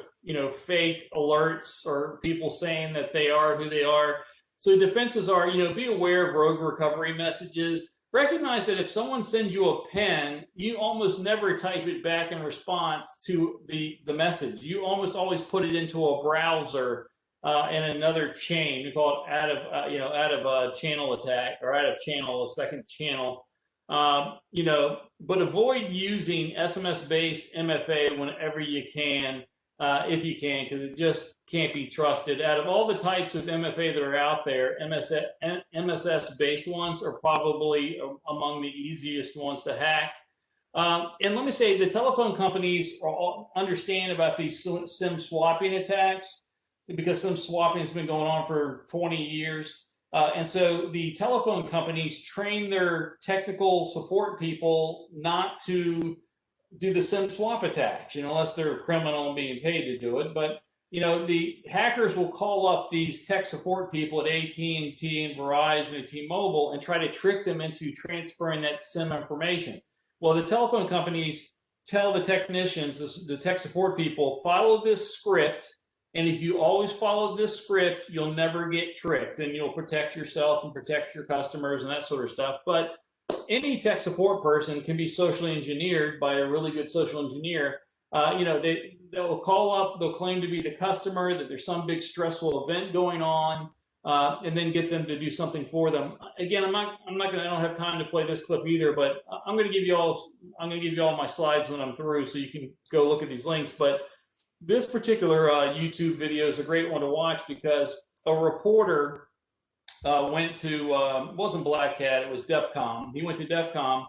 fake alerts or people saying that they are who they are. So defenses are, be aware of rogue recovery messages. Recognize that if someone sends you a PIN, you almost never type it back in response to the message. You almost always put it into a browser in another chain. We call it out of a channel attack, or out of channel, a second channel. But avoid using SMS-based MFA whenever you can, if you can, because it just can't be trusted. Out of all the types of MFA that are out there, MSS-based ones are probably among the easiest ones to hack. And let me say, the telephone companies understand about these SIM swapping attacks, because SIM swapping has been going on for 20 years. And so the telephone companies train their technical support people not to do the SIM swap attacks, unless they're criminal and being paid to do it. But the hackers will call up these tech support people at AT&T and Verizon and T-Mobile and try to trick them into transferring that SIM information. Well, the telephone companies tell the technicians, the tech support people, follow this script, and if you always follow this script, you'll never get tricked, and you'll protect yourself and protect your customers and that sort of stuff. But any tech support person can be socially engineered by a really good social engineer. They'll call up, they'll claim to be the customer, that there's some big stressful event going on, and then get them to do something for them. Again, I don't have time to play this clip either, but I'm going to give you all my slides when I'm through, so you can go look at these links. But this particular YouTube video is a great one to watch, because a reporter went to, it wasn't Black Hat, it was DEF CON. He went to DEF CON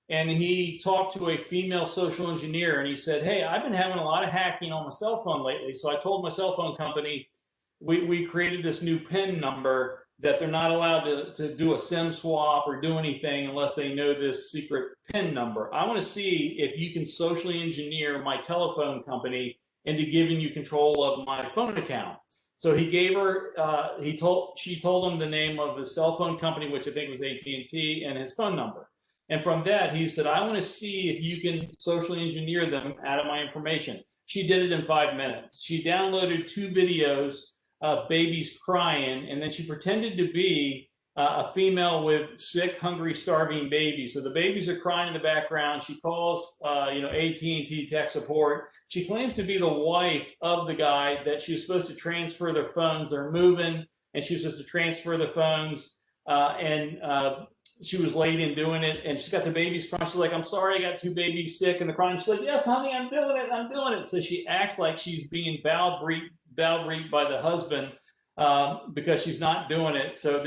and he talked to a female social engineer, and he said, hey, I've been having a lot of hacking on my cell phone lately. So I told my cell phone company, we created this new PIN number that they're not allowed to do a SIM swap or do anything unless they know this secret PIN number. I want to see if you can socially engineer my telephone company into giving you control of my phone account. So he gave her, she told him the name of his cell phone company, which I think was AT&T, and his phone number. And from that, he said, I want to see if you can socially engineer them out of my information. She did it in 5 minutes. She downloaded 2 videos of babies crying, and then she pretended to be a female with sick, hungry, starving babies. So the babies are crying in the background. She calls, AT&T tech support. She claims to be the wife of the guy that she was supposed to transfer their phones. They're moving, and she was supposed to transfer the phones, she was late in doing it, and she's got the babies crying. She's like, I'm sorry, I got 2 babies sick, and they're crying. She's like, yes, honey, I'm doing it. So she acts like she's being browbeat by the husband because she's not doing it. So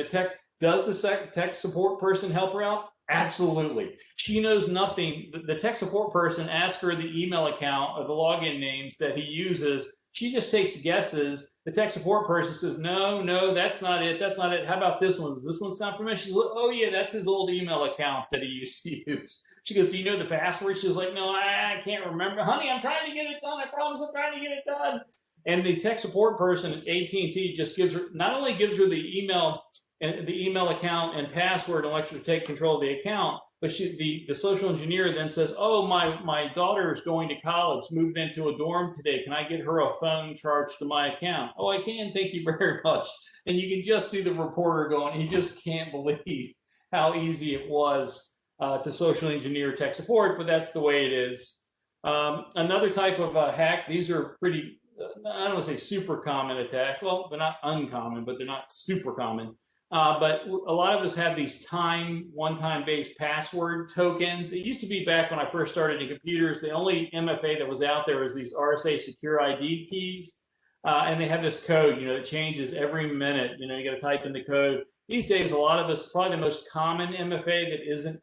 does the tech support person help her out? Absolutely. She knows nothing. The tech support person asks her the email account or the login names that he uses. She just takes guesses. The tech support person says, no, that's not it. That's not it. How about this one? Does this one sound familiar? She's like, oh yeah, that's his old email account that he used to use. She goes, do you know the password? She's like, no, I can't remember. Honey, I'm trying to get it done. I promise I'm trying to get it done. And the tech support person at AT&T just not only gives her the email account and password and lets her take control of the account, but the social engineer then says, oh, my daughter is going to college, moved into a dorm today. Can I get her a phone charged to my account? Oh, I can. Thank you very much. And you can just see the reporter going, he just can't believe how easy it was to social engineer tech support, but that's the way it is. Another type of hack, these are pretty, I don't want to say super common attacks. Well, they're not uncommon, but they're not super common. But a lot of us have these one-time based password tokens. It used to be back when I first started in computers, the only MFA that was out there was these RSA secure ID keys. And they have this code, it changes every minute. You got to type in the code. These days, a lot of us, probably the most common MFA that isn't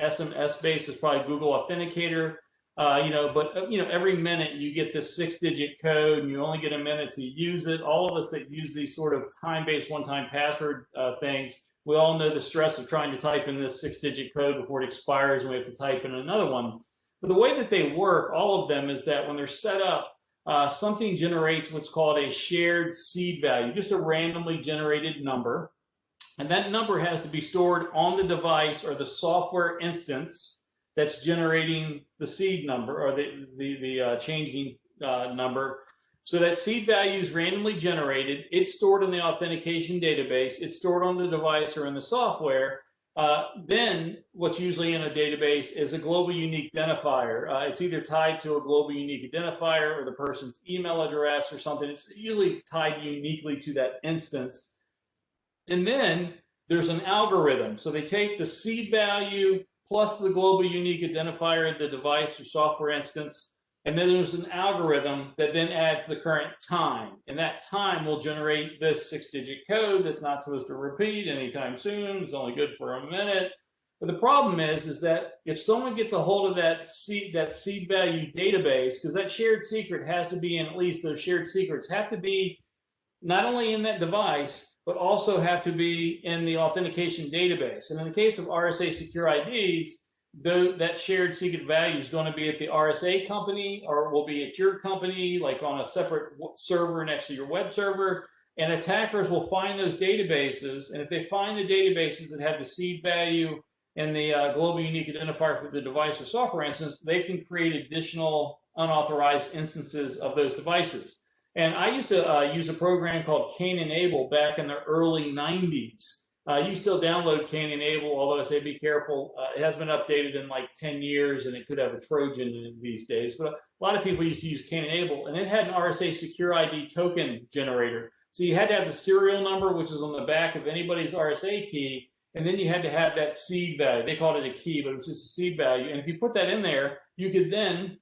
SMS-based is probably Google Authenticator. Every minute you get this 6-digit code and you only get a minute to use it. All of us that use these sort of time-based one-time password things, we all know the stress of trying to type in this 6-digit code before it expires and we have to type in another one. But the way that they work, all of them, is that when they're set up, something generates what's called a shared seed value, just a randomly generated number. And that number has to be stored on the device or the software instance that's generating the seed number or the changing number. So that seed value is randomly generated. It's stored in the authentication database. It's stored on the device or in the software. Then what's usually in a database is a global unique identifier. It's either tied to a global unique identifier or the person's email address or something. It's usually tied uniquely to that instance. And then there's an algorithm. So they take the seed value plus the global unique identifier of the device or software instance. And then there's an algorithm that then adds the current time. And that time will generate this 6-digit code that's not supposed to repeat anytime soon. It's only good for a minute. But the problem is that if someone gets a hold of that seed value database, because that shared secret has to be in, at least those shared secrets have to be not only in that device, but also have to be in the authentication database. And in the case of RSA secure IDs, though that shared secret value is going to be at the RSA company or will be at your company, like on a separate server next to your web server. And attackers will find those databases. And if they find the databases that have the seed value and the global unique identifier for the device or software instance, they can create additional unauthorized instances of those devices. And I used to use a program called Cain Enable back in the early 90s. You still download Cain Enable, although I say be careful. It has been updated in like 10 years, and it could have a Trojan in it these days. But a lot of people used to use Cain Enable, and it had an RSA secure ID token generator. So you had to have the serial number, which is on the back of anybody's RSA key, and then you had to have that seed value. They called it a key, but it was just a seed value. And if you put that in there, you could then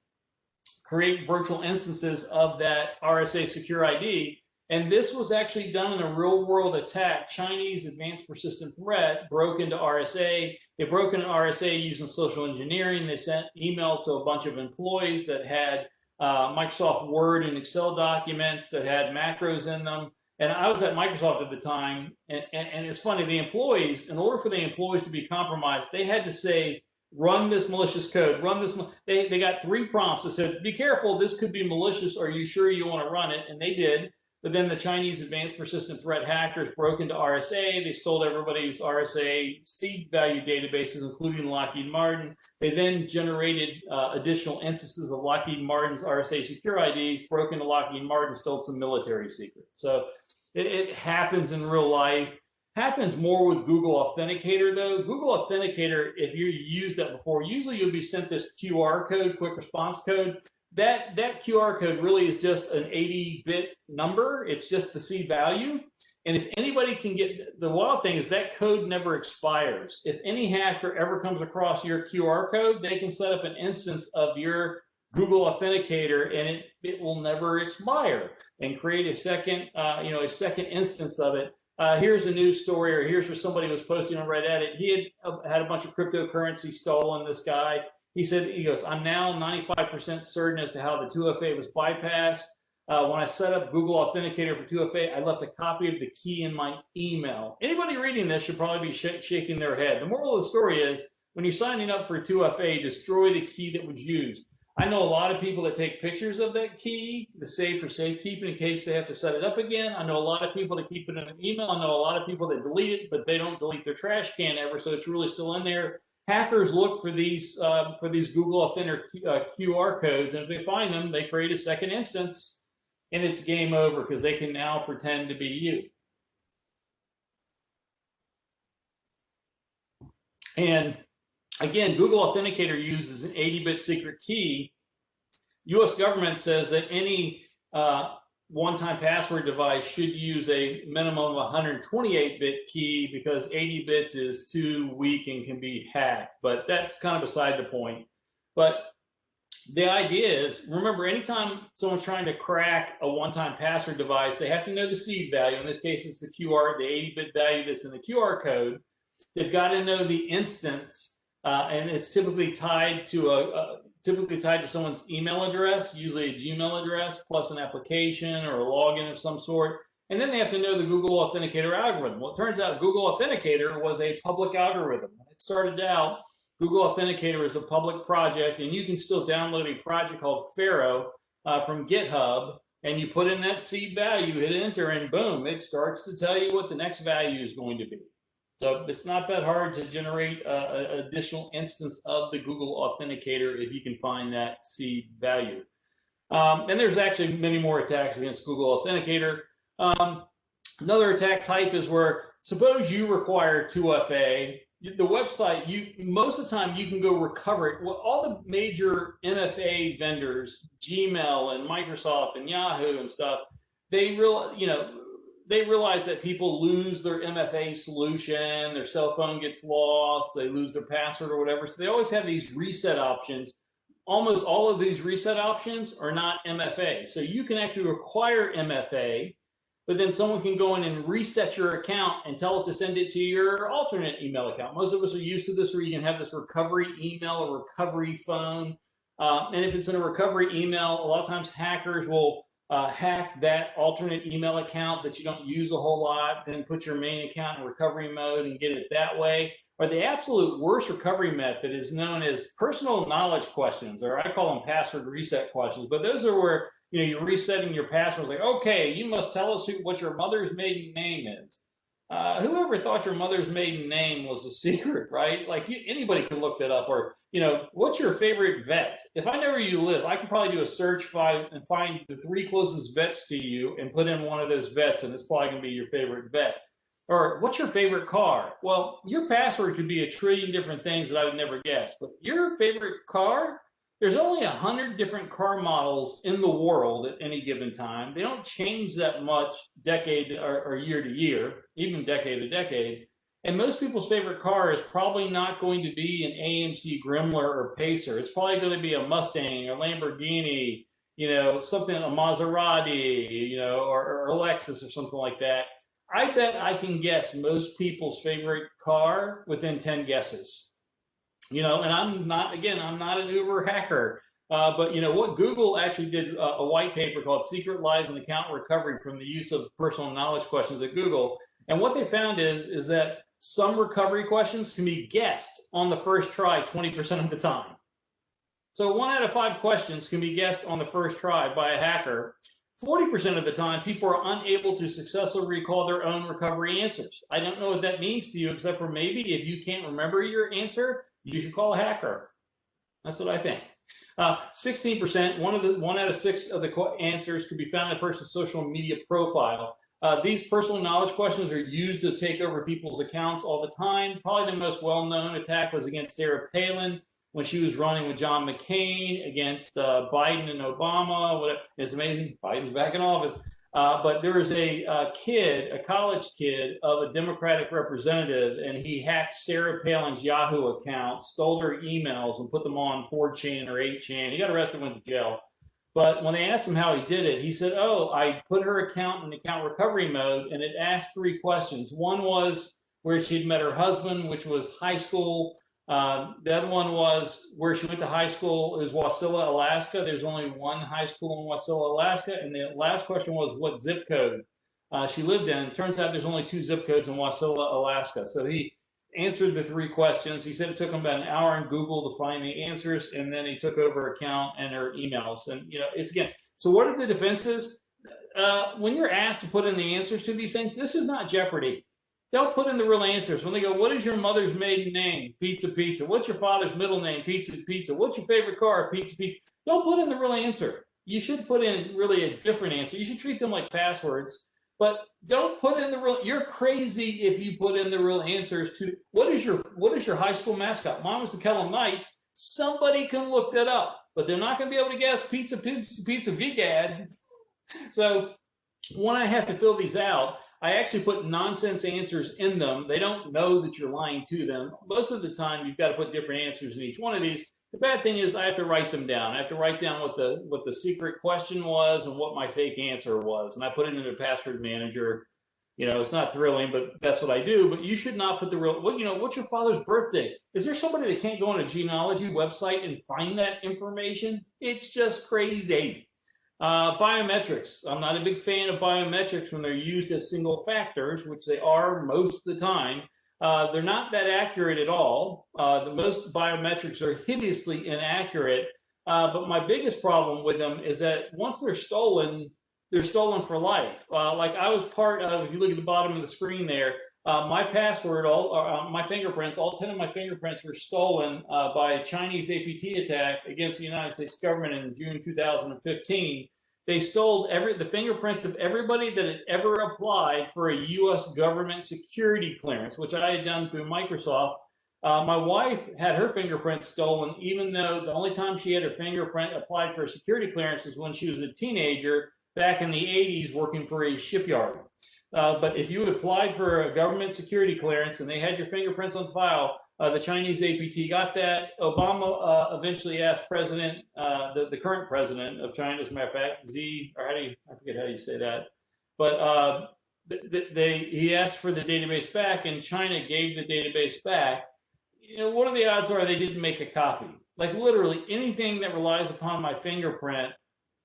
create virtual instances of that RSA secure ID. And this was actually done in a real world attack. Chinese advanced persistent threat broke into RSA. They broke into RSA using social engineering. They sent emails to a bunch of employees that had Microsoft Word and Excel documents that had macros in them. And I was at Microsoft at the time. And it's funny, the employees, in order for the employees to be compromised, they had to say, run this malicious code, run this. They got 3 prompts that said, be careful, this could be malicious. Are you sure you want to run it? And they did. But then the Chinese advanced persistent threat hackers broke into RSA. They stole everybody's RSA seed value databases, including Lockheed Martin. They then generated additional instances of Lockheed Martin's RSA secure IDs, broke into Lockheed Martin, stole some military secrets. So it happens in real life. Happens more with Google Authenticator, though. Google Authenticator, if you used that before, usually you'll be sent this QR code, quick response code. That QR code really is just an 80-bit number. It's just the seed value. And if anybody can get, the wild thing is that code never expires. If any hacker ever comes across your QR code, they can set up an instance of your Google Authenticator, and it will never expire, and create a second, a second instance of it. Here's a news story, or here's where somebody was posting on Reddit. He had a bunch of cryptocurrency stolen. This guy. He goes, I'm now 95% certain as to how the 2FA was bypassed. When I set up Google Authenticator for 2FA, I left a copy of the key in my email. Anybody reading this should probably be shaking their head. The moral of the story is, when you're signing up for 2FA, destroy the key that was used. I know a lot of people that take pictures of that key, the save for safekeeping in case they have to set it up again. I know a lot of people that keep it in an email. I know a lot of people that delete it, but they don't delete their trash can ever, so it's really still in there. Hackers look for these Google Authenticator QR codes, and if they find them, they create a second instance, and it's game over because they can now pretend to be you. And again, Google Authenticator uses an 80-bit secret key. U.S. government says that any one-time password device should use a minimum of 128-bit key because 80 bits is too weak and can be hacked. But that's kind of beside the point. But the idea is, remember, anytime someone's trying to crack a one-time password device, they have to know the seed value. In this case, it's the QR, the 80-bit value that's in the QR code. They've got to know the instance, and it's typically tied to someone's email address, usually a Gmail address, plus an application or a login of some sort. And then they have to know the Google Authenticator algorithm. Well, it turns out Google Authenticator was a public algorithm. It started out, Google Authenticator is a public project, and you can still download a project called Pharaoh from GitHub, and you put in that seed value, hit enter, and boom, it starts to tell you what the next value is going to be. So it's not that hard to generate an additional instance of the Google Authenticator if you can find that seed value. And there's actually many more attacks against Google Authenticator. Another attack type is where, suppose you require 2FA, the website, most of the time you can go recover it. Well, all the major MFA vendors, Gmail and Microsoft and Yahoo and stuff, they realize that people lose their MFA solution, their cell phone gets lost, they lose their password or whatever. So they always have these reset options. Almost all of these reset options are not MFA. So you can actually require MFA, but then someone can go in and reset your account and tell it to send it to your alternate email account. Most of us are used to this, where you can have this recovery email or recovery phone. And if it's in a recovery email, a lot of times hackers will hack that alternate email account that you don't use a whole lot, then put your main account in recovery mode and get it that way. or the absolute worst recovery method is known as personal knowledge questions, or I call them password reset questions. But those are where you're resetting your passwords. Like, okay, you must tell us what your mother's maiden name is. Whoever thought your mother's maiden name was a secret, right? Like anybody can look that up. Or, what's your favorite vet? If I know where you live, I can probably do a search and find the 3 closest vets to you and put in one of those vets, and it's probably going to be your favorite vet. Or what's your favorite car? Well, your password could be a trillion different things that I would never guess. But your favorite car? There's only 100 different car models in the world at any given time. They don't change that much decade or year to year, even decade to decade. And most people's favorite car is probably not going to be an AMC Gremlin or Pacer. It's probably going to be a Mustang or Lamborghini, something, a Maserati, or a Lexus or something like that. I bet I can guess most people's favorite car within 10 guesses. And I'm not an uber hacker, but what Google actually did a white paper called Secret Lies in Account Recovery from the use of personal knowledge questions at Google. And what they found is that some recovery questions can be guessed on the first try 20% of the time. So 1 out of 5 questions can be guessed on the first try by a hacker. 40% of the time, people are unable to successfully recall their own recovery answers. I don't know what that means to you, except for maybe if you can't remember your answer, you should call a hacker. That's what I think. 16%, 1 out of 6 of the answers could be found in a person's social media profile. These personal knowledge questions are used to take over people's accounts all the time. Probably the most well-known attack was against Sarah Palin when she was running with John McCain against Biden and Obama. It's amazing. Biden's back in office. But there was a college kid of a Democratic representative, and he hacked Sarah Palin's Yahoo account, stole her emails, and put them on 4chan or 8chan. He got arrested and went to jail. But when they asked him how he did it, he said, I put her account in account recovery mode, and it asked 3 questions. One was where she'd met her husband, which was high school. The other one was where she went to high school. It was Wasilla, Alaska. There's only one high school in Wasilla, Alaska. And the last question was what zip code she lived in. It turns out there's only 2 zip codes in Wasilla, Alaska. So he answered the 3 questions. He said it took him about an hour on Google to find the answers, and then he took over her account and her emails. And it's again. So what are the defenses? When you're asked to put in the answers to these things, this is not Jeopardy. They'll put in the real answers. When they go, what is your mother's maiden name? Pizza, pizza. What's your father's middle name? Pizza, pizza. What's your favorite car? Pizza, pizza. Don't put in the real answer. You should put in really a different answer. You should treat them like passwords, but don't put in the real. You're crazy if you put in the real answers to what is your high school mascot? Mine was the Kellum Knights. Somebody can look that up, but they're not going to be able to guess pizza, pizza, pizza, VGAD. So when I have to fill these out, I actually put nonsense answers in them. They don't know that you're lying to them. Most of the time, you've got to put different answers in each one of these. The bad thing is I have to write them down. I have to write down what the secret question was and what my fake answer was. And I put it into a password manager. It's not thrilling, but that's what I do. But you should not put the real, what's your father's birthday? Is there somebody that can't go on a genealogy website and find that information? It's just crazy. Biometrics. I'm not a big fan of biometrics when they're used as single factors, which they are most of the time. They're not that accurate at all. The most biometrics are hideously inaccurate. But my biggest problem with them is that once they're stolen for life. Like I was part of, if you look at the bottom of the screen there, my password, my fingerprints, all 10 of my fingerprints were stolen by a Chinese APT attack against the United States government in June 2015. They stole the fingerprints of everybody that had ever applied for a U.S. government security clearance, which I had done through Microsoft. My wife had her fingerprints stolen, even though the only time she had her fingerprint applied for a security clearance is when she was a teenager back in the 80s working for a shipyard. But if you applied for a government security clearance and they had your fingerprints on file, the Chinese APT got that. Obama eventually asked the current president of China, as a matter of fact, I forget how you say that, but he asked for the database back, and China gave the database back. What are the odds are they didn't make a copy? Like literally anything that relies upon my fingerprint,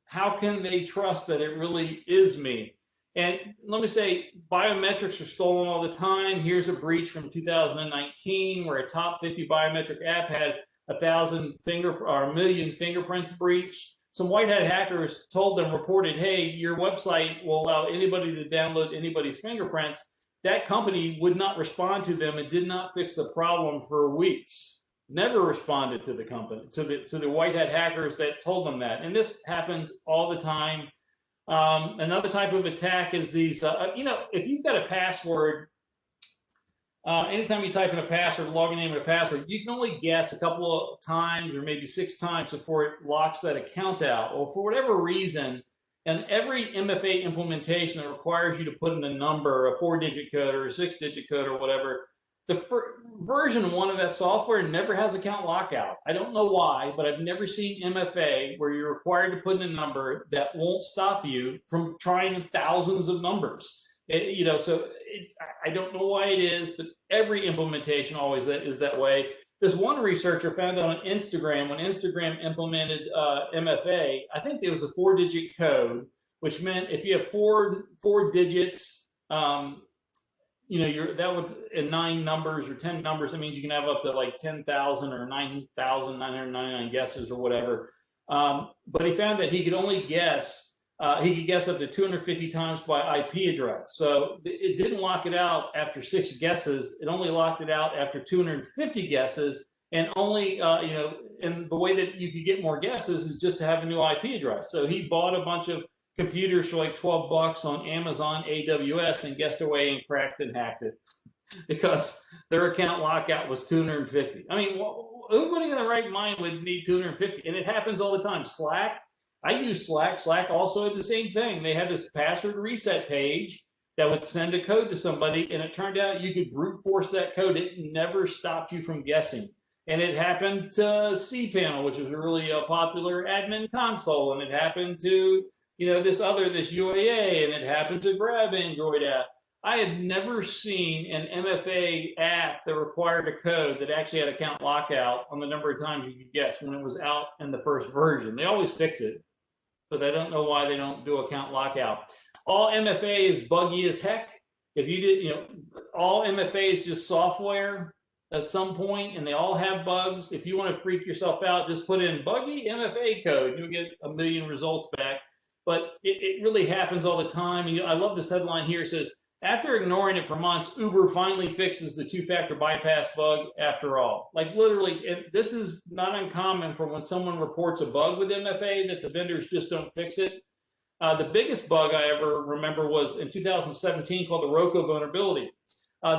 how can they trust that it really is me? And let me say, biometrics are stolen all the time. Here's a breach from 2019 where a top 50 biometric app had 1 million fingerprints breached. Some white hat hackers told them, reported, hey, your website will allow anybody to download anybody's fingerprints. That company would not respond to them and did not fix the problem for weeks. Never responded to the company, to the white hat hackers that told them that. And this happens all the time. Another type of attack is these, if you've got a password, anytime you type in a password, login name and a password, you can only guess a couple of times or maybe 6 times before it locks that account out. Or for whatever reason, and every MFA implementation that requires you to put in a number, a 4-digit code or a 6-digit code or whatever, the version 1 of that software never has account lockout. I don't know why, but I've never seen MFA where you're required to put in a number that won't stop you from trying thousands of numbers. I don't know why it is, but every implementation always is that way. This one researcher found on Instagram, when Instagram implemented MFA, I think there was a 4-digit code, which meant if you have four digits, that would, in 9 numbers or 10 numbers, that means you can have up to like 10,000 or 9,999 guesses or whatever. But he found that he could only guess, he could guess up to 250 times by IP address. So it didn't lock it out after 6 guesses. It only locked it out after 250 guesses. And only, and the way that you could get more guesses is just to have a new IP address. So he bought a bunch of computers for like $12 on Amazon AWS and guessed away and cracked and hacked it because their account lockout was 250. I mean, everybody in their right mind would need 250, and it happens all the time. Slack, I use Slack. Slack also had the same thing. They had this password reset page that would send a code to somebody, and it turned out you could brute force that code. It never stopped you from guessing. And it happened to cPanel, which is a really popular admin console, and it happened to this UAA, and it happened to Grab Android app. I had never seen an MFA app that required a code that actually had account lockout on the number of times you could guess when it was out in the first version. They always fix it, but I don't know why they don't do account lockout. All MFA is buggy as heck. If you did, all MFA is just software at some point, and they all have bugs. If you want to freak yourself out, just put in buggy MFA code. You'll get 1 million results back. But it really happens all the time. I love this headline here. It says, after ignoring it for months, Uber finally fixes the 2-factor bypass bug after all. Like literally, this is not uncommon for when someone reports a bug with MFA that the vendors just don't fix it. The biggest bug I ever remember was in 2017 called the Rocco vulnerability.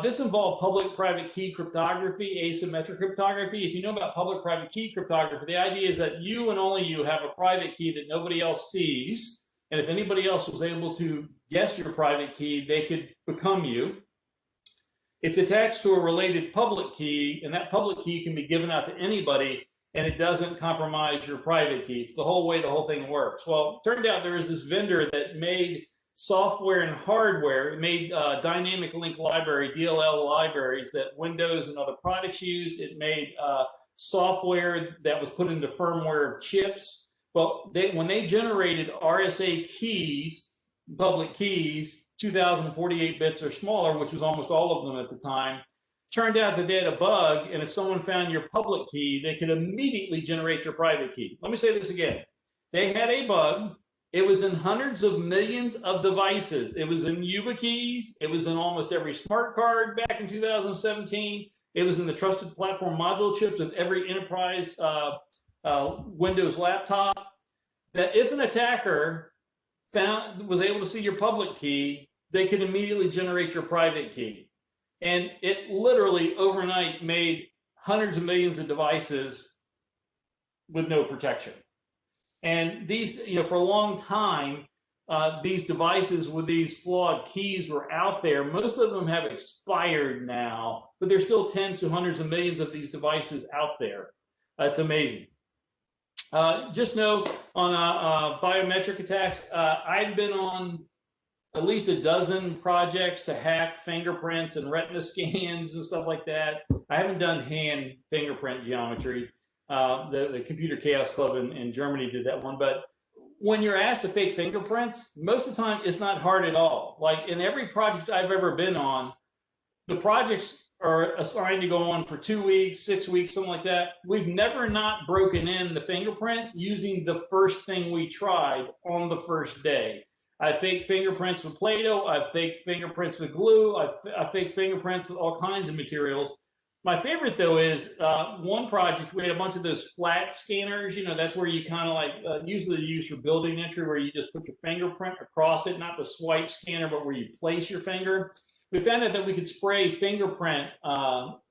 This involved public-private key cryptography, asymmetric cryptography. If you know about public-private key cryptography, the idea is that you and only you have a private key that nobody else sees. And if anybody else was able to guess your private key, they could become you. It's attached to a related public key, and that public key can be given out to anybody, and it doesn't compromise your private key. It's the whole way the whole thing works. Well, it turned out there was this vendor that made software and hardware. It made dynamic link library, DLL libraries that Windows and other products use. It made software that was put into firmware of chips. Well, when they generated RSA keys, public keys, 2048 bits or smaller, which was almost all of them at the time, turned out that they had a bug, and if someone found your public key, they could immediately generate your private key. Let me say this again. They had a bug. It was in hundreds of millions of devices. It was in YubiKeys. It was in almost every smart card back in 2017. It was in the trusted platform module chips of every enterprise Windows laptop. That if an attacker was able to see your public key, they could immediately generate your private key. And it literally overnight made hundreds of millions of devices with no protection. And these, for a long time, these devices with these flawed keys were out there. Most of them have expired now, but there's still tens to hundreds of millions of these devices out there. It's amazing. Just know on biometric attacks, I've been on at least a dozen projects to hack fingerprints and retina scans and stuff like that. I haven't done hand fingerprint geometry. The Computer Chaos Club in Germany did that one, but when you're asked to fake fingerprints, most of the time it's not hard at all. Like in every project I've ever been on, the projects are assigned to go on for 2 weeks, 6 weeks, something like that. We've never not broken in the fingerprint using the first thing we tried on the first day. I faked fingerprints with Play-Doh. I've faked fingerprints with glue. I faked fingerprints with all kinds of materials. My favorite though is one project, we had a bunch of those flat scanners. You know, that's where you kind of like usually use for building entry, where you just put your fingerprint across it, not the swipe scanner, but where you place your finger. We found out that we could spray fingerprint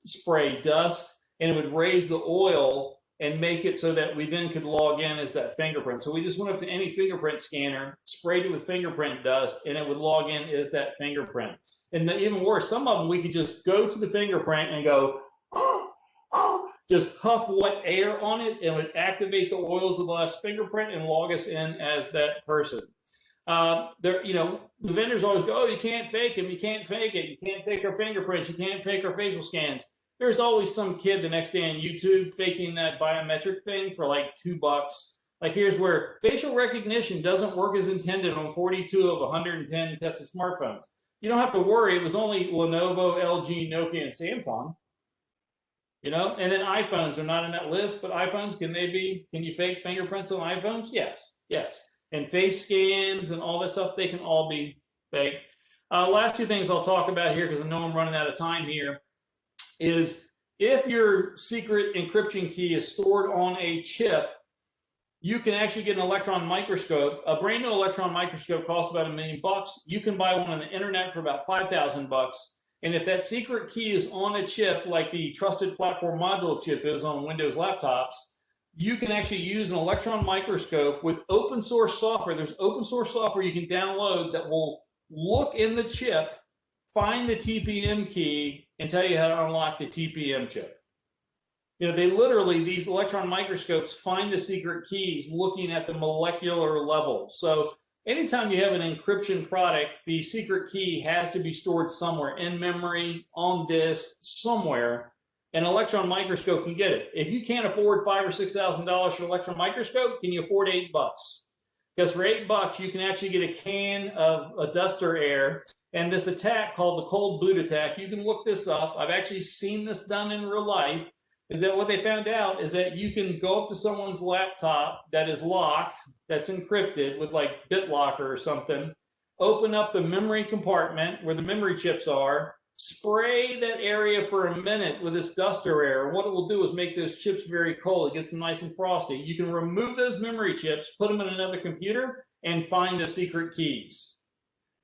spray dust, and it would raise the oil and make it so that we then could log in as that fingerprint. So we just went up to any fingerprint scanner, sprayed it with fingerprint dust, and it would log in as that fingerprint. And even worse, some of them we could just go to the fingerprint and go, just huff wet air on it, and it would activate the oils of the last fingerprint and log us in as that person. You know, the vendors always go, oh, you can't fake them, you can't fake it, you can't fake our fingerprints, you can't fake our facial scans. There's always some kid the next day on YouTube faking that biometric thing for like $2. Like here's where facial recognition doesn't work as intended on 42 of 110 tested smartphones. You don't have to worry, it was only Lenovo, LG, Nokia, and Samsung. You know, and then iPhones are not in that list, but iPhones, can you fake fingerprints on iPhones? Yes, yes. And face scans and all that stuff, they can all be fake. Last two things I'll talk about here, because I know I'm running out of time here, is if your secret encryption key is stored on a chip, you can actually get an electron microscope. A brand new electron microscope costs about $1 million. You can buy one on the internet for about $5,000. And if that secret key is on a chip, like the Trusted Platform Module chip is on Windows laptops, you can actually use an electron microscope with open source software. There's open source software you can download that will look in the chip, find the TPM key, and tell you how to unlock the TPM chip. You know, they literally, these electron microscopes find the secret keys looking at the molecular level. So anytime you have an encryption product, the secret key has to be stored somewhere, in memory, on disk, somewhere. An electron microscope can get it. If you can't afford $5,000 or $6,000 for an electron microscope, can you afford $8? Because for $8, you can actually get a can of a duster air. And this attack called the cold boot attack, you can look this up. I've actually seen this done in real life. Is that what they found out is that you can go up to someone's laptop that is locked, that's encrypted with like BitLocker or something, open up the memory compartment where the memory chips are, spray that area for a minute with this duster air. And what it will do is make those chips very cold. It gets them nice and frosty. You can remove those memory chips, put them in another computer, and find the secret keys.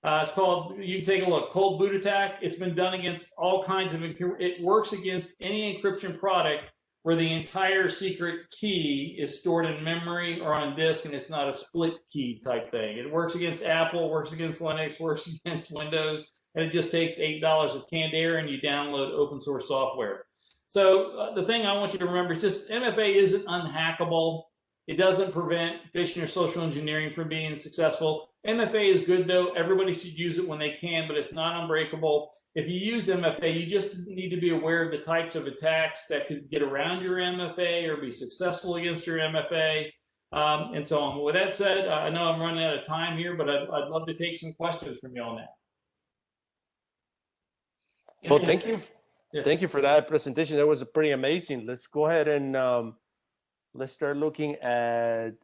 It's called, you can take a look, cold boot attack. It's been done against all kinds of, it works against any encryption product where the entire secret key is stored in memory or on disk, and it's not a split key type thing. It works against Apple, works against Linux, works against Windows, and it just takes $8 of canned air, and you download open source software. So the thing I want you to remember is just MFA isn't unhackable. It doesn't prevent phishing or social engineering from being successful. MFA is good though. Everybody should use it when they can, but it's not unbreakable. If you use MFA, you just need to be aware of the types of attacks that could get around your MFA or be successful against your MFA, and so on. But with that said, I know I'm running out of time here, but I'd love to take some questions from you on that. Well, thank you. Yeah. Thank you for that presentation. That was pretty amazing. Let's go ahead and let's start looking at,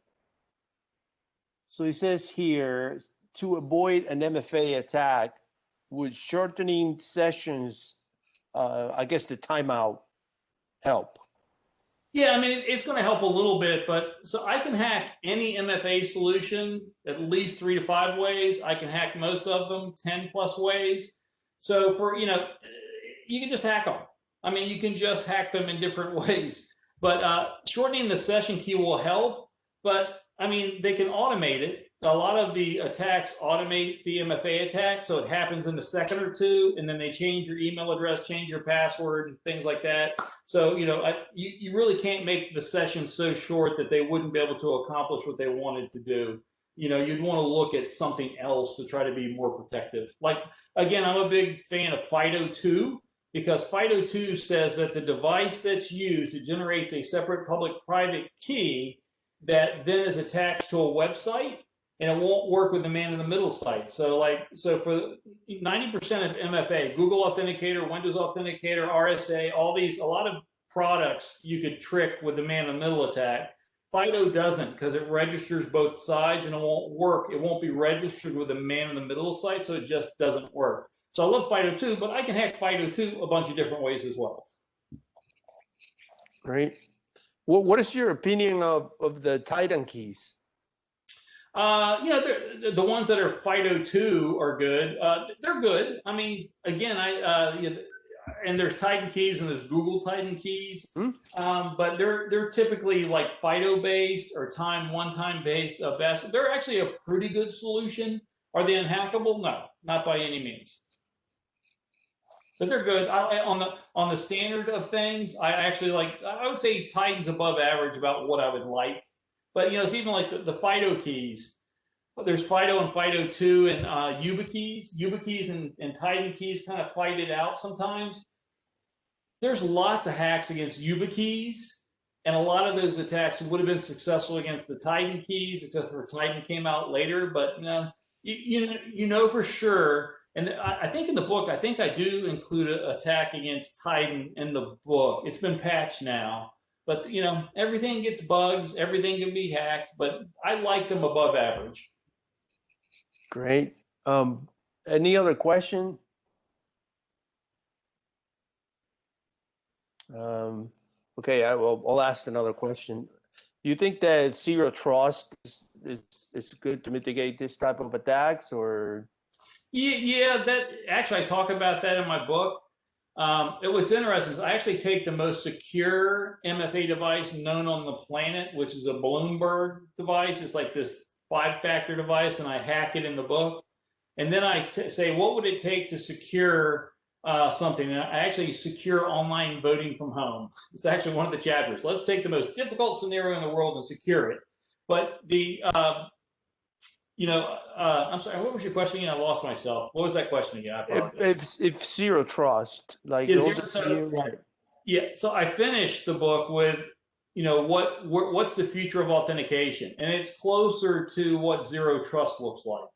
so it says here, to avoid an MFA attack, would shortening sessions, I guess the timeout, help? Yeah, I mean, it's going to help a little bit, but so I can hack any MFA solution at least 3 to 5 ways. I can hack most of them 10+ ways. So for, you know, you can just hack them. I mean, you can just hack them in different ways. But shortening the session key will help. But I mean, they can automate it. A lot of the attacks automate the MFA attack, so it happens in a second or two, and then they change your email address, change your password, and things like that. So, you know, you really can't make the session so short that they wouldn't be able to accomplish what they wanted to do. You know, you'd want to look at something else to try to be more protective. Like, again, I'm a big fan of FIDO2, because FIDO2 says that the device that's used, it generates a separate public-private key, that then is attached to a website, and it won't work with the man-in-the-middle site. So for 90% of MFA, Google Authenticator, Windows Authenticator, RSA, a lot of products you could trick with the man-in-the-middle attack. FIDO doesn't, because it registers both sides and it won't work. It won't be registered with a man-in-the-middle site, so it just doesn't work. So I love FIDO 2, but I can hack FIDO 2 a bunch of different ways as well. Great. What is your opinion of the Titan keys? The ones that are FIDO 2 are good. They're good. I mean, again, and there's Titan keys and there's Google Titan keys, but they're typically like FIDO based or one-time based. Best. They're actually a pretty good solution. Are they unhackable? No, not by any means. But they're good. On the standard of things, I would say Titan's above average about what I would like. But it's even like the FIDO keys. There's FIDO and FIDO 2 and YubiKeys. YubiKeys and Titan keys kind of fight it out sometimes. There's lots of hacks against YubiKeys, and a lot of those attacks would have been successful against the Titan keys, except for Titan came out later. But you know for sure. And I think in the book, I do include an attack against Titan in the book. It's been patched now. But, everything gets bugs. Everything can be hacked. But I like them above average. Great. Any other question? Okay, I'll ask another question. Do you think that zero trust is good to mitigate this type of attacks, or? Yeah, I talk about that in my book. What's interesting is I actually take the most secure MFA device known on the planet, which is a Bloomberg device. It's like this 5-factor device, and I hack it in the book. And then I say, what would it take to secure something? And I actually secure online voting from home. It's actually one of the chapters. Let's take the most difficult scenario in the world and secure it. But I'm sorry, what was your question again? I lost myself. What was that question again? If zero trust, like so I finished the book with, what's the future of authentication? And it's closer to what zero trust looks like.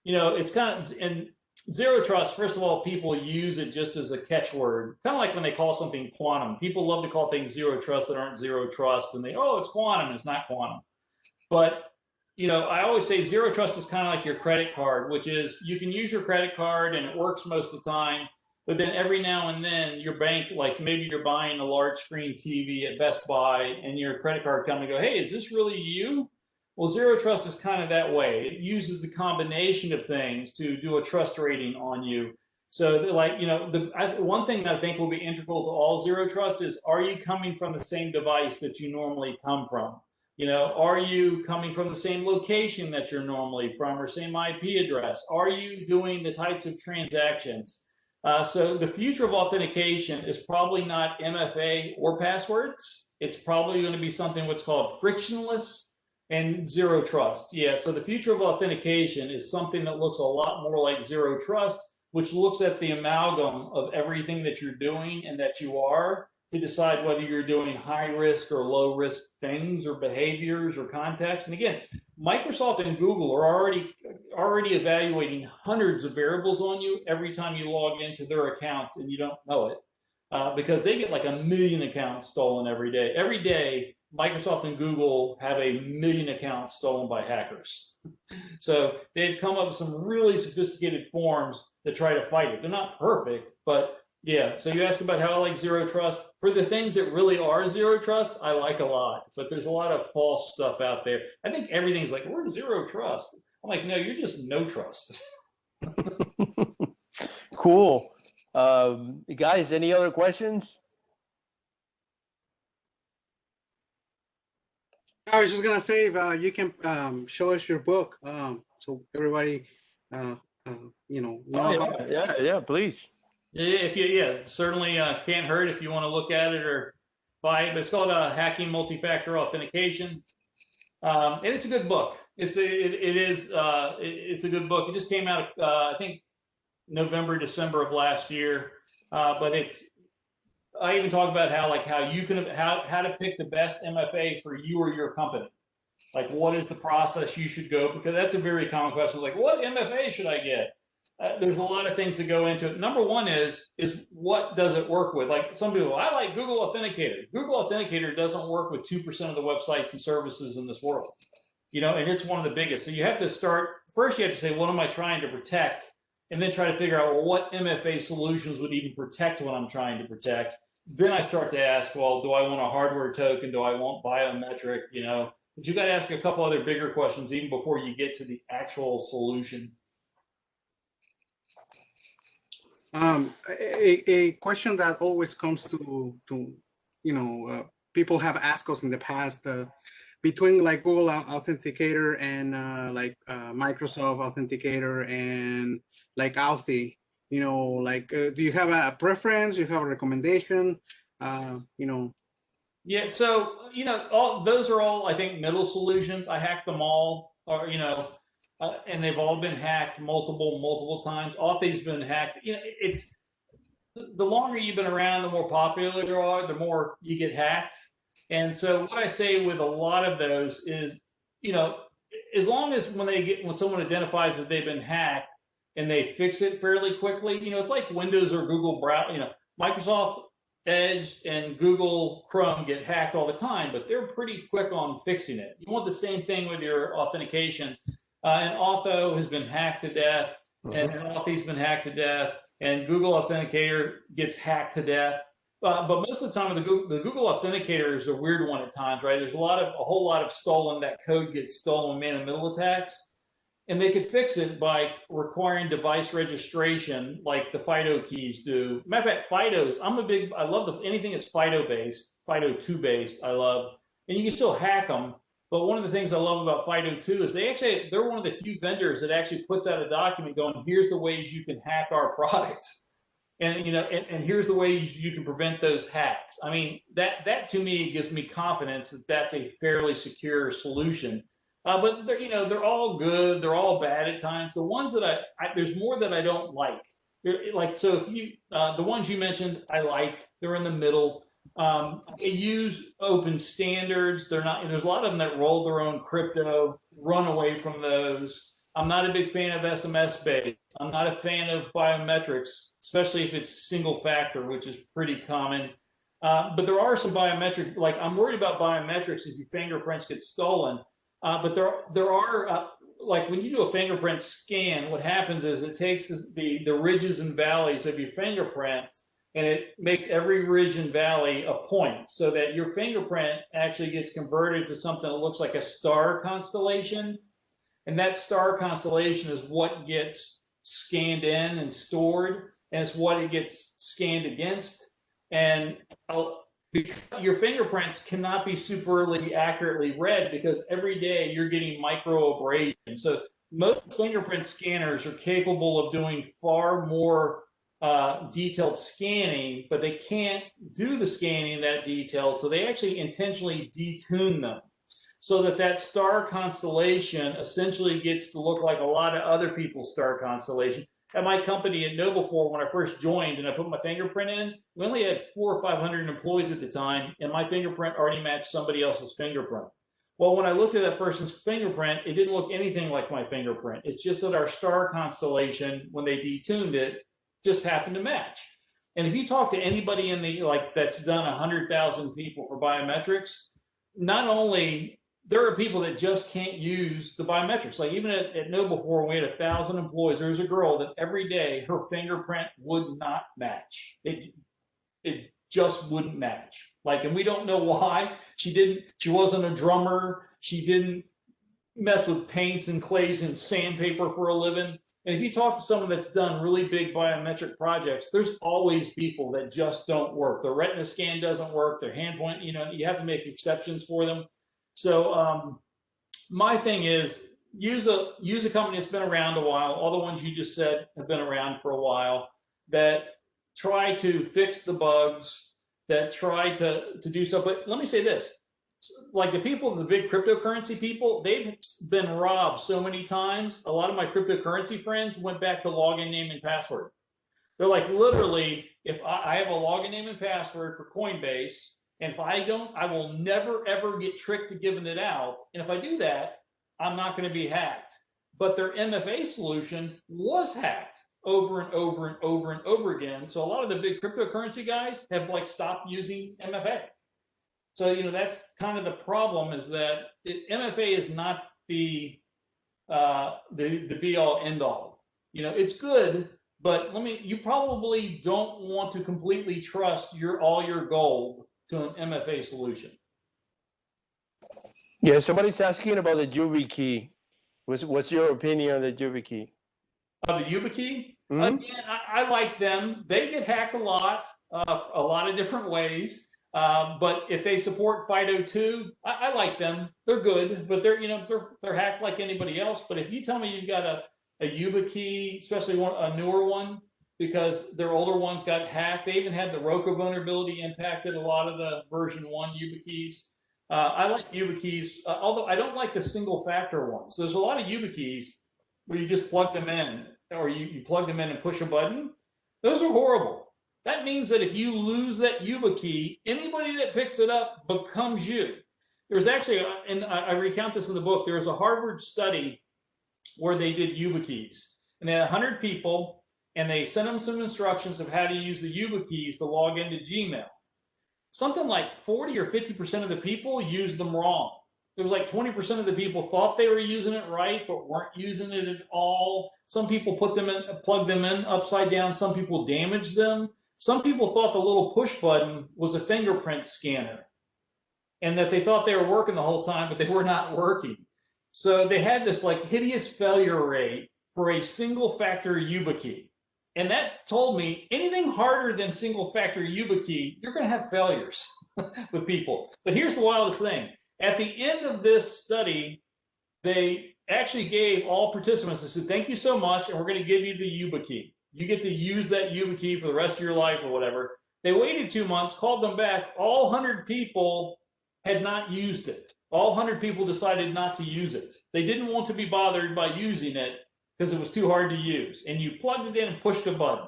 It's kind of, and zero trust, first of all, people use it just as a catchword, kind of like when they call something quantum. People love to call things zero trust that aren't zero trust, and it's quantum, it's not quantum. But I always say zero trust is kind of like your credit card, which is you can use your credit card and it works most of the time, but then every now and then your bank, like maybe you're buying a large screen TV at Best Buy and your credit card company go, hey, is this really you? Well, zero trust is kind of that way. It uses the combination of things to do a trust rating on you. So one thing that I think will be integral to all zero trust is, are you coming from the same device that you normally come from? Are you coming from the same location that you're normally from, or same IP address? Are you doing the types of transactions? So the future of authentication is probably not MFA or passwords. It's probably going to be something what's called frictionless and zero trust. Yeah, so the future of authentication is something that looks a lot more like zero trust, which looks at the amalgam of everything that you're doing and that you are, to decide whether you're doing high risk or low risk things or behaviors or contexts. And again, Microsoft and Google are already evaluating hundreds of variables on you every time you log into their accounts and you don't know it, because they get like 1 million accounts stolen every day. Every day, Microsoft and Google have 1 million accounts stolen by hackers. So they've come up with some really sophisticated forms to try to fight it. They're not perfect, but yeah, so you asked about how I like zero trust. For the things that really are zero trust, I like a lot, but there's a lot of false stuff out there. I think everything's like, we're zero trust. I'm like, no, you're just no trust. Cool. Guys, any other questions? I was just gonna say, if you can show us your book, so everybody, know. Yeah, please. Yeah, certainly can't hurt if you want to look at it or buy it. But it's called Hacking Multi-Factor Authentication, and it's a good book. It's a good book. It just came out, I think, November, December of last year. But I even talk about how to pick the best MFA for you or your company. Like, what is the process you should go? Because that's a very common question. Like, what MFA should I get? There's a lot of things that go into it. Number one is what does it work with? Like some people, I like Google Authenticator. Google Authenticator doesn't work with 2% of the websites and services in this world, you know, and it's one of the biggest. So you have to start, first you have to say, what am I trying to protect? And then try to figure out, well, what MFA solutions would even protect what I'm trying to protect? Then I start to ask, well, do I want a hardware token? Do I want biometric? You know, but you got to ask a couple other bigger questions even before you get to the actual solution. A question that always comes to you know, people have asked us in the past, between like Google Authenticator and Microsoft Authenticator and like Auth, you know, like do you have a preference? Do you have a recommendation? You know. Yeah, so you know, all those are all I think middle solutions. I hacked them all, or you know. And they've all been hacked multiple times. Auth's been hacked. You know, it's the longer you've been around, the more popular you are, the more you get hacked. And so what I say with a lot of those is, you know, as long as when someone identifies that they've been hacked and they fix it fairly quickly, you know, it's like Windows or Google browser. You know, Microsoft Edge and Google Chrome get hacked all the time, but they're pretty quick on fixing it. You want the same thing with your authentication. And Auth has been hacked to death, and Auth's been hacked to death, and Google Authenticator gets hacked to death. But most of the time, the Google Authenticator is a weird one at times, right? There's a whole lot of stolen, that code gets stolen man-in-the-middle attacks, and they could fix it by requiring device registration, like the FIDO keys do. Matter of fact, FIDOs, I love anything that's FIDO-based, FIDO2 based, I love, and you can still hack them. But one of the things I love about FIDO2 is they're one of the few vendors that actually puts out a document going, here's the ways you can hack our products. And you know, and here's the ways you can prevent those hacks. I mean, that to me gives me confidence that that's a fairly secure solution. But they're all good, they're all bad at times. The ones that there's more that I don't like. So if you the ones you mentioned, I like, they're in the middle. They use open standards. There's a lot of them that roll their own crypto, run away from those. I'm not a big fan of SMS-based. I'm not a fan of biometrics, especially if it's single factor, which is pretty common. But there are some biometric, like I'm worried about biometrics if your fingerprints get stolen. But there are, like when you do a fingerprint scan, what happens is it takes the ridges and valleys of your fingerprint, and it makes every ridge and valley a point, so that your fingerprint actually gets converted to something that looks like a star constellation. And that star constellation is what gets scanned in and stored, and it's what it gets scanned against. And your fingerprints cannot be superly accurately read because every day you're getting micro abrasions. So most fingerprint scanners are capable of doing far more detailed scanning, but they can't do the scanning that detailed, so they actually intentionally detune them so that star constellation essentially gets to look like a lot of other people's star constellation. At my company at KnowBe4, when I first joined and I put my fingerprint in, we only had 400 or 500 employees at the time, and my fingerprint already matched somebody else's fingerprint. Well, when I looked at that person's fingerprint, it didn't look anything like my fingerprint. It's just that our star constellation, when they detuned it, just happened to match. And if you talk to anybody that's done 100,000 people for biometrics, not only there are people that just can't use the biometrics. Like even at KnowBe4, we had 1,000 employees. There was a girl that every day her fingerprint would not match. It just wouldn't match. And we don't know why. She wasn't a drummer. She didn't mess with paints and clays and sandpaper for a living. And if you talk to someone that's done really big biometric projects, there's always people that just don't work. Their retina scan doesn't work. Their hand point, you have to make exceptions for them. So my thing is use a company that's been around a while. All the ones you just said have been around for a while, that try to fix the bugs, that try to do so. But let me say this. Like the big cryptocurrency people, they've been robbed so many times. A lot of my cryptocurrency friends went back to login name and password. They're like, literally, if I have a login name and password for Coinbase, And if I don't, I will never, ever get tricked to giving it out. And if I do that, I'm not going to be hacked. But their MFA solution was hacked over and over and over and over again. So a lot of the big cryptocurrency guys have like stopped using MFA. So, you know, that's kind of the problem, is that MFA is not the be all end all. You know, it's good, but you probably don't want to completely trust all your gold to an MFA solution. Yeah, somebody's asking about the YubiKey. What's your opinion on the YubiKey? The YubiKey? Again, I like them. They get hacked a lot of different ways. But if they support FIDO2, I like them. They're good, but they're hacked like anybody else. But if you tell me you've got a YubiKey, especially a newer one, because their older ones got hacked, they even had the Roku vulnerability impacted a lot of the version 1 YubiKeys. I like YubiKeys, although I don't like the single factor ones. So there's a lot of YubiKeys where you just plug them in, or you plug them in and push a button. Those are horrible. That means that if you lose that YubiKey, anybody that picks it up becomes you. There's actually, and I recount this in the book, there was a Harvard study where they did YubiKeys. And they had 100 people, and they sent them some instructions of how to use the YubiKeys to log into Gmail. Something like 40 or 50% of the people used them wrong. There was like 20% of the people thought they were using it right, but weren't using it at all. Some people plugged them in upside down. Some people damaged them. Some people thought the little push button was a fingerprint scanner, and that they thought they were working the whole time, but they were not working. So they had this like hideous failure rate for a single factor YubiKey. And that told me anything harder than single factor YubiKey, you're going to have failures with people. But here's the wildest thing. At the end of this study, they actually gave all participants, they said, thank you so much, and we're going to give you the YubiKey. You get to use that YubiKey for the rest of your life or whatever. They waited 2 months, called them back. All 100 people had not used it. All 100 people decided not to use it. They didn't want to be bothered by using it because it was too hard to use. And you plugged it in and pushed a button.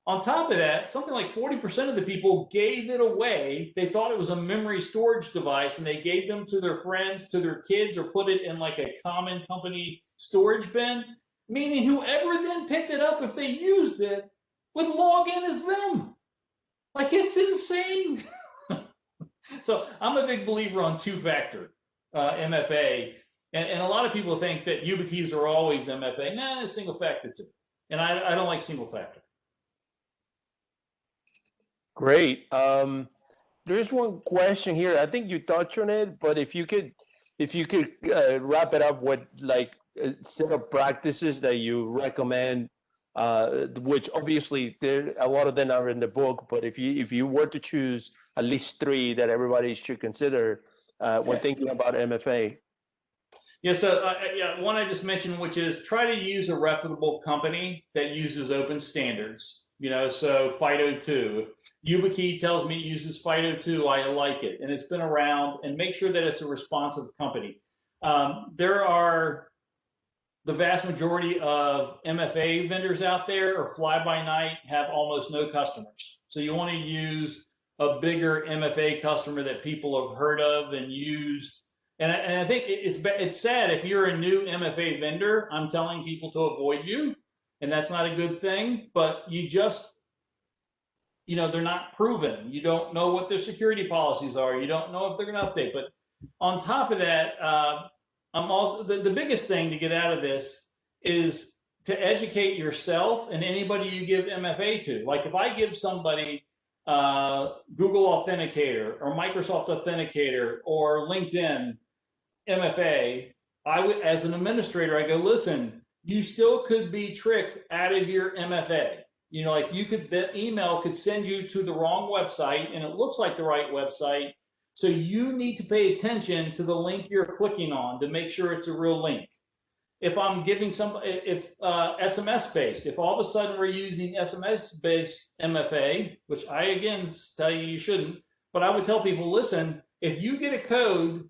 On top of that, something like 40% of the people gave it away. They thought it was a memory storage device, and they gave them to their friends, to their kids, or put it in like a common company storage bin, meaning whoever then picked it up, if they used it, would log in as them. Like, it's insane. So I'm a big believer on two-factor MFA. And a lot of people think that YubiKeys are always MFA. Nah, it's single factor too. And I don't like single factor. Great. There's one question here. I think you touched on it, but if you could wrap it up with like a set of practices that you recommend, which obviously a lot of them are in the book, but if you were to choose at least 3 that everybody should consider when thinking about MFA. Yeah, so one I just mentioned, which is try to use a reputable company that uses open standards. You know, so FIDO2. If YubiKey tells me it uses FIDO2, I like it, and it's been around. And make sure that it's a responsive company. There are the vast majority of MFA vendors out there are fly-by-night, have almost no customers. So you want to use a bigger MFA customer that people have heard of and used. And I think it's sad if you're a new MFA vendor, I'm telling people to avoid you, and that's not a good thing. But you just, they're not proven. You don't know what their security policies are. You don't know if they're going to update. But on top of that, I'm also the biggest thing to get out of this is to educate yourself and anybody you give MFA to. Like if I give somebody Google Authenticator or Microsoft Authenticator or LinkedIn MFA, I would, as an administrator, I go, listen, you still could be tricked out of your MFA. Like the email could send you to the wrong website and it looks like the right website. So you need to pay attention to the link you're clicking on to make sure it's a real link. If I'm giving SMS-based, if all of a sudden we're using SMS-based MFA, which I again tell you shouldn't, but I would tell people, listen, if you get a code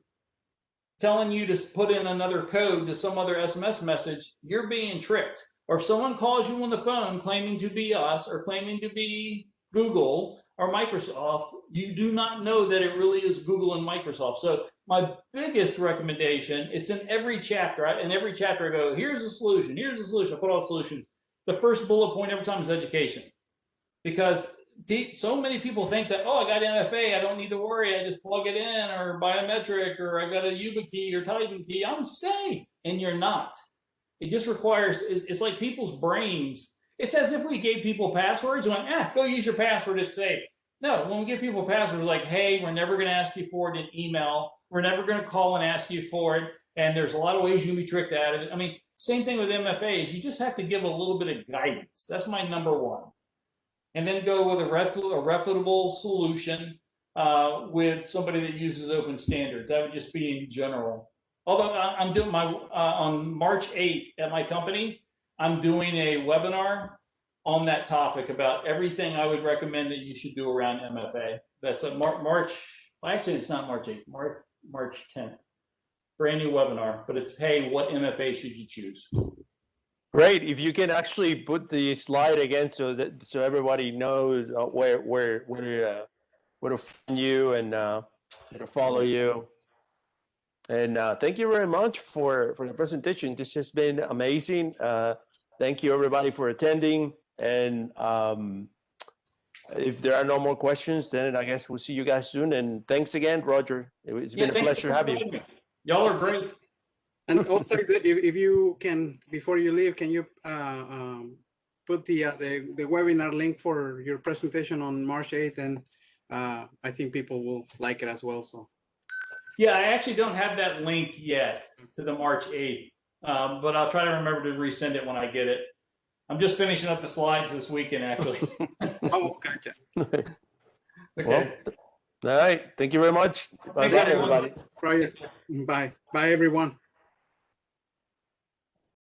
telling you to put in another code to some other SMS message, you're being tricked. Or if someone calls you on the phone claiming to be us or claiming to be Google or Microsoft, you do not know that it really is Google and Microsoft. So my biggest recommendation, it's in every chapter. In every chapter I go, here's a solution, here's a solution. I put all the solutions. The first bullet point every time is education. Because so many people think that, oh, I got MFA, I don't need to worry, I just plug it in, or biometric, or I got a YubiKey or Titan key, I'm safe. And you're not. It just requires, it's like people's brains. It's as if we gave people passwords and went, go use your password, it's safe. No, when we give people passwords, like, hey, we're never going to ask you for it in email. We're never going to call and ask you for it. And there's a lot of ways you can be tricked out of it. I mean, same thing with MFAs. You just have to give a little bit of guidance. That's my number one. And then go with a refutable solution with somebody that uses open standards. That would just be in general. Although I'm doing my, on March 8th at my company, I'm doing a webinar on that topic about everything I would recommend that you should do around MFA. That's a March, well, actually it's not March 8th, March 10th. Brand new webinar, but it's, hey, what MFA should you choose? Great. If you can actually put the slide again so everybody knows where to find you and where to follow you. And thank you very much for the presentation. This has been amazing. Thank you everybody for attending. And if there are no more questions, then I guess we'll see you guys soon. And thanks again, Roger. It's been a pleasure having you. Y'all are great. And also, if you can, before you leave, can you put the webinar link for your presentation on March 8th? And I think people will like it as well. So. Yeah, I actually don't have that link yet to the March 8th, but I'll try to remember to resend it when I get it. I'm just finishing up the slides this weekend, actually. Oh, gotcha. Okay. Well, all right. Thank you very much. Bye, Thanks, everybody. Bye. Bye, everyone.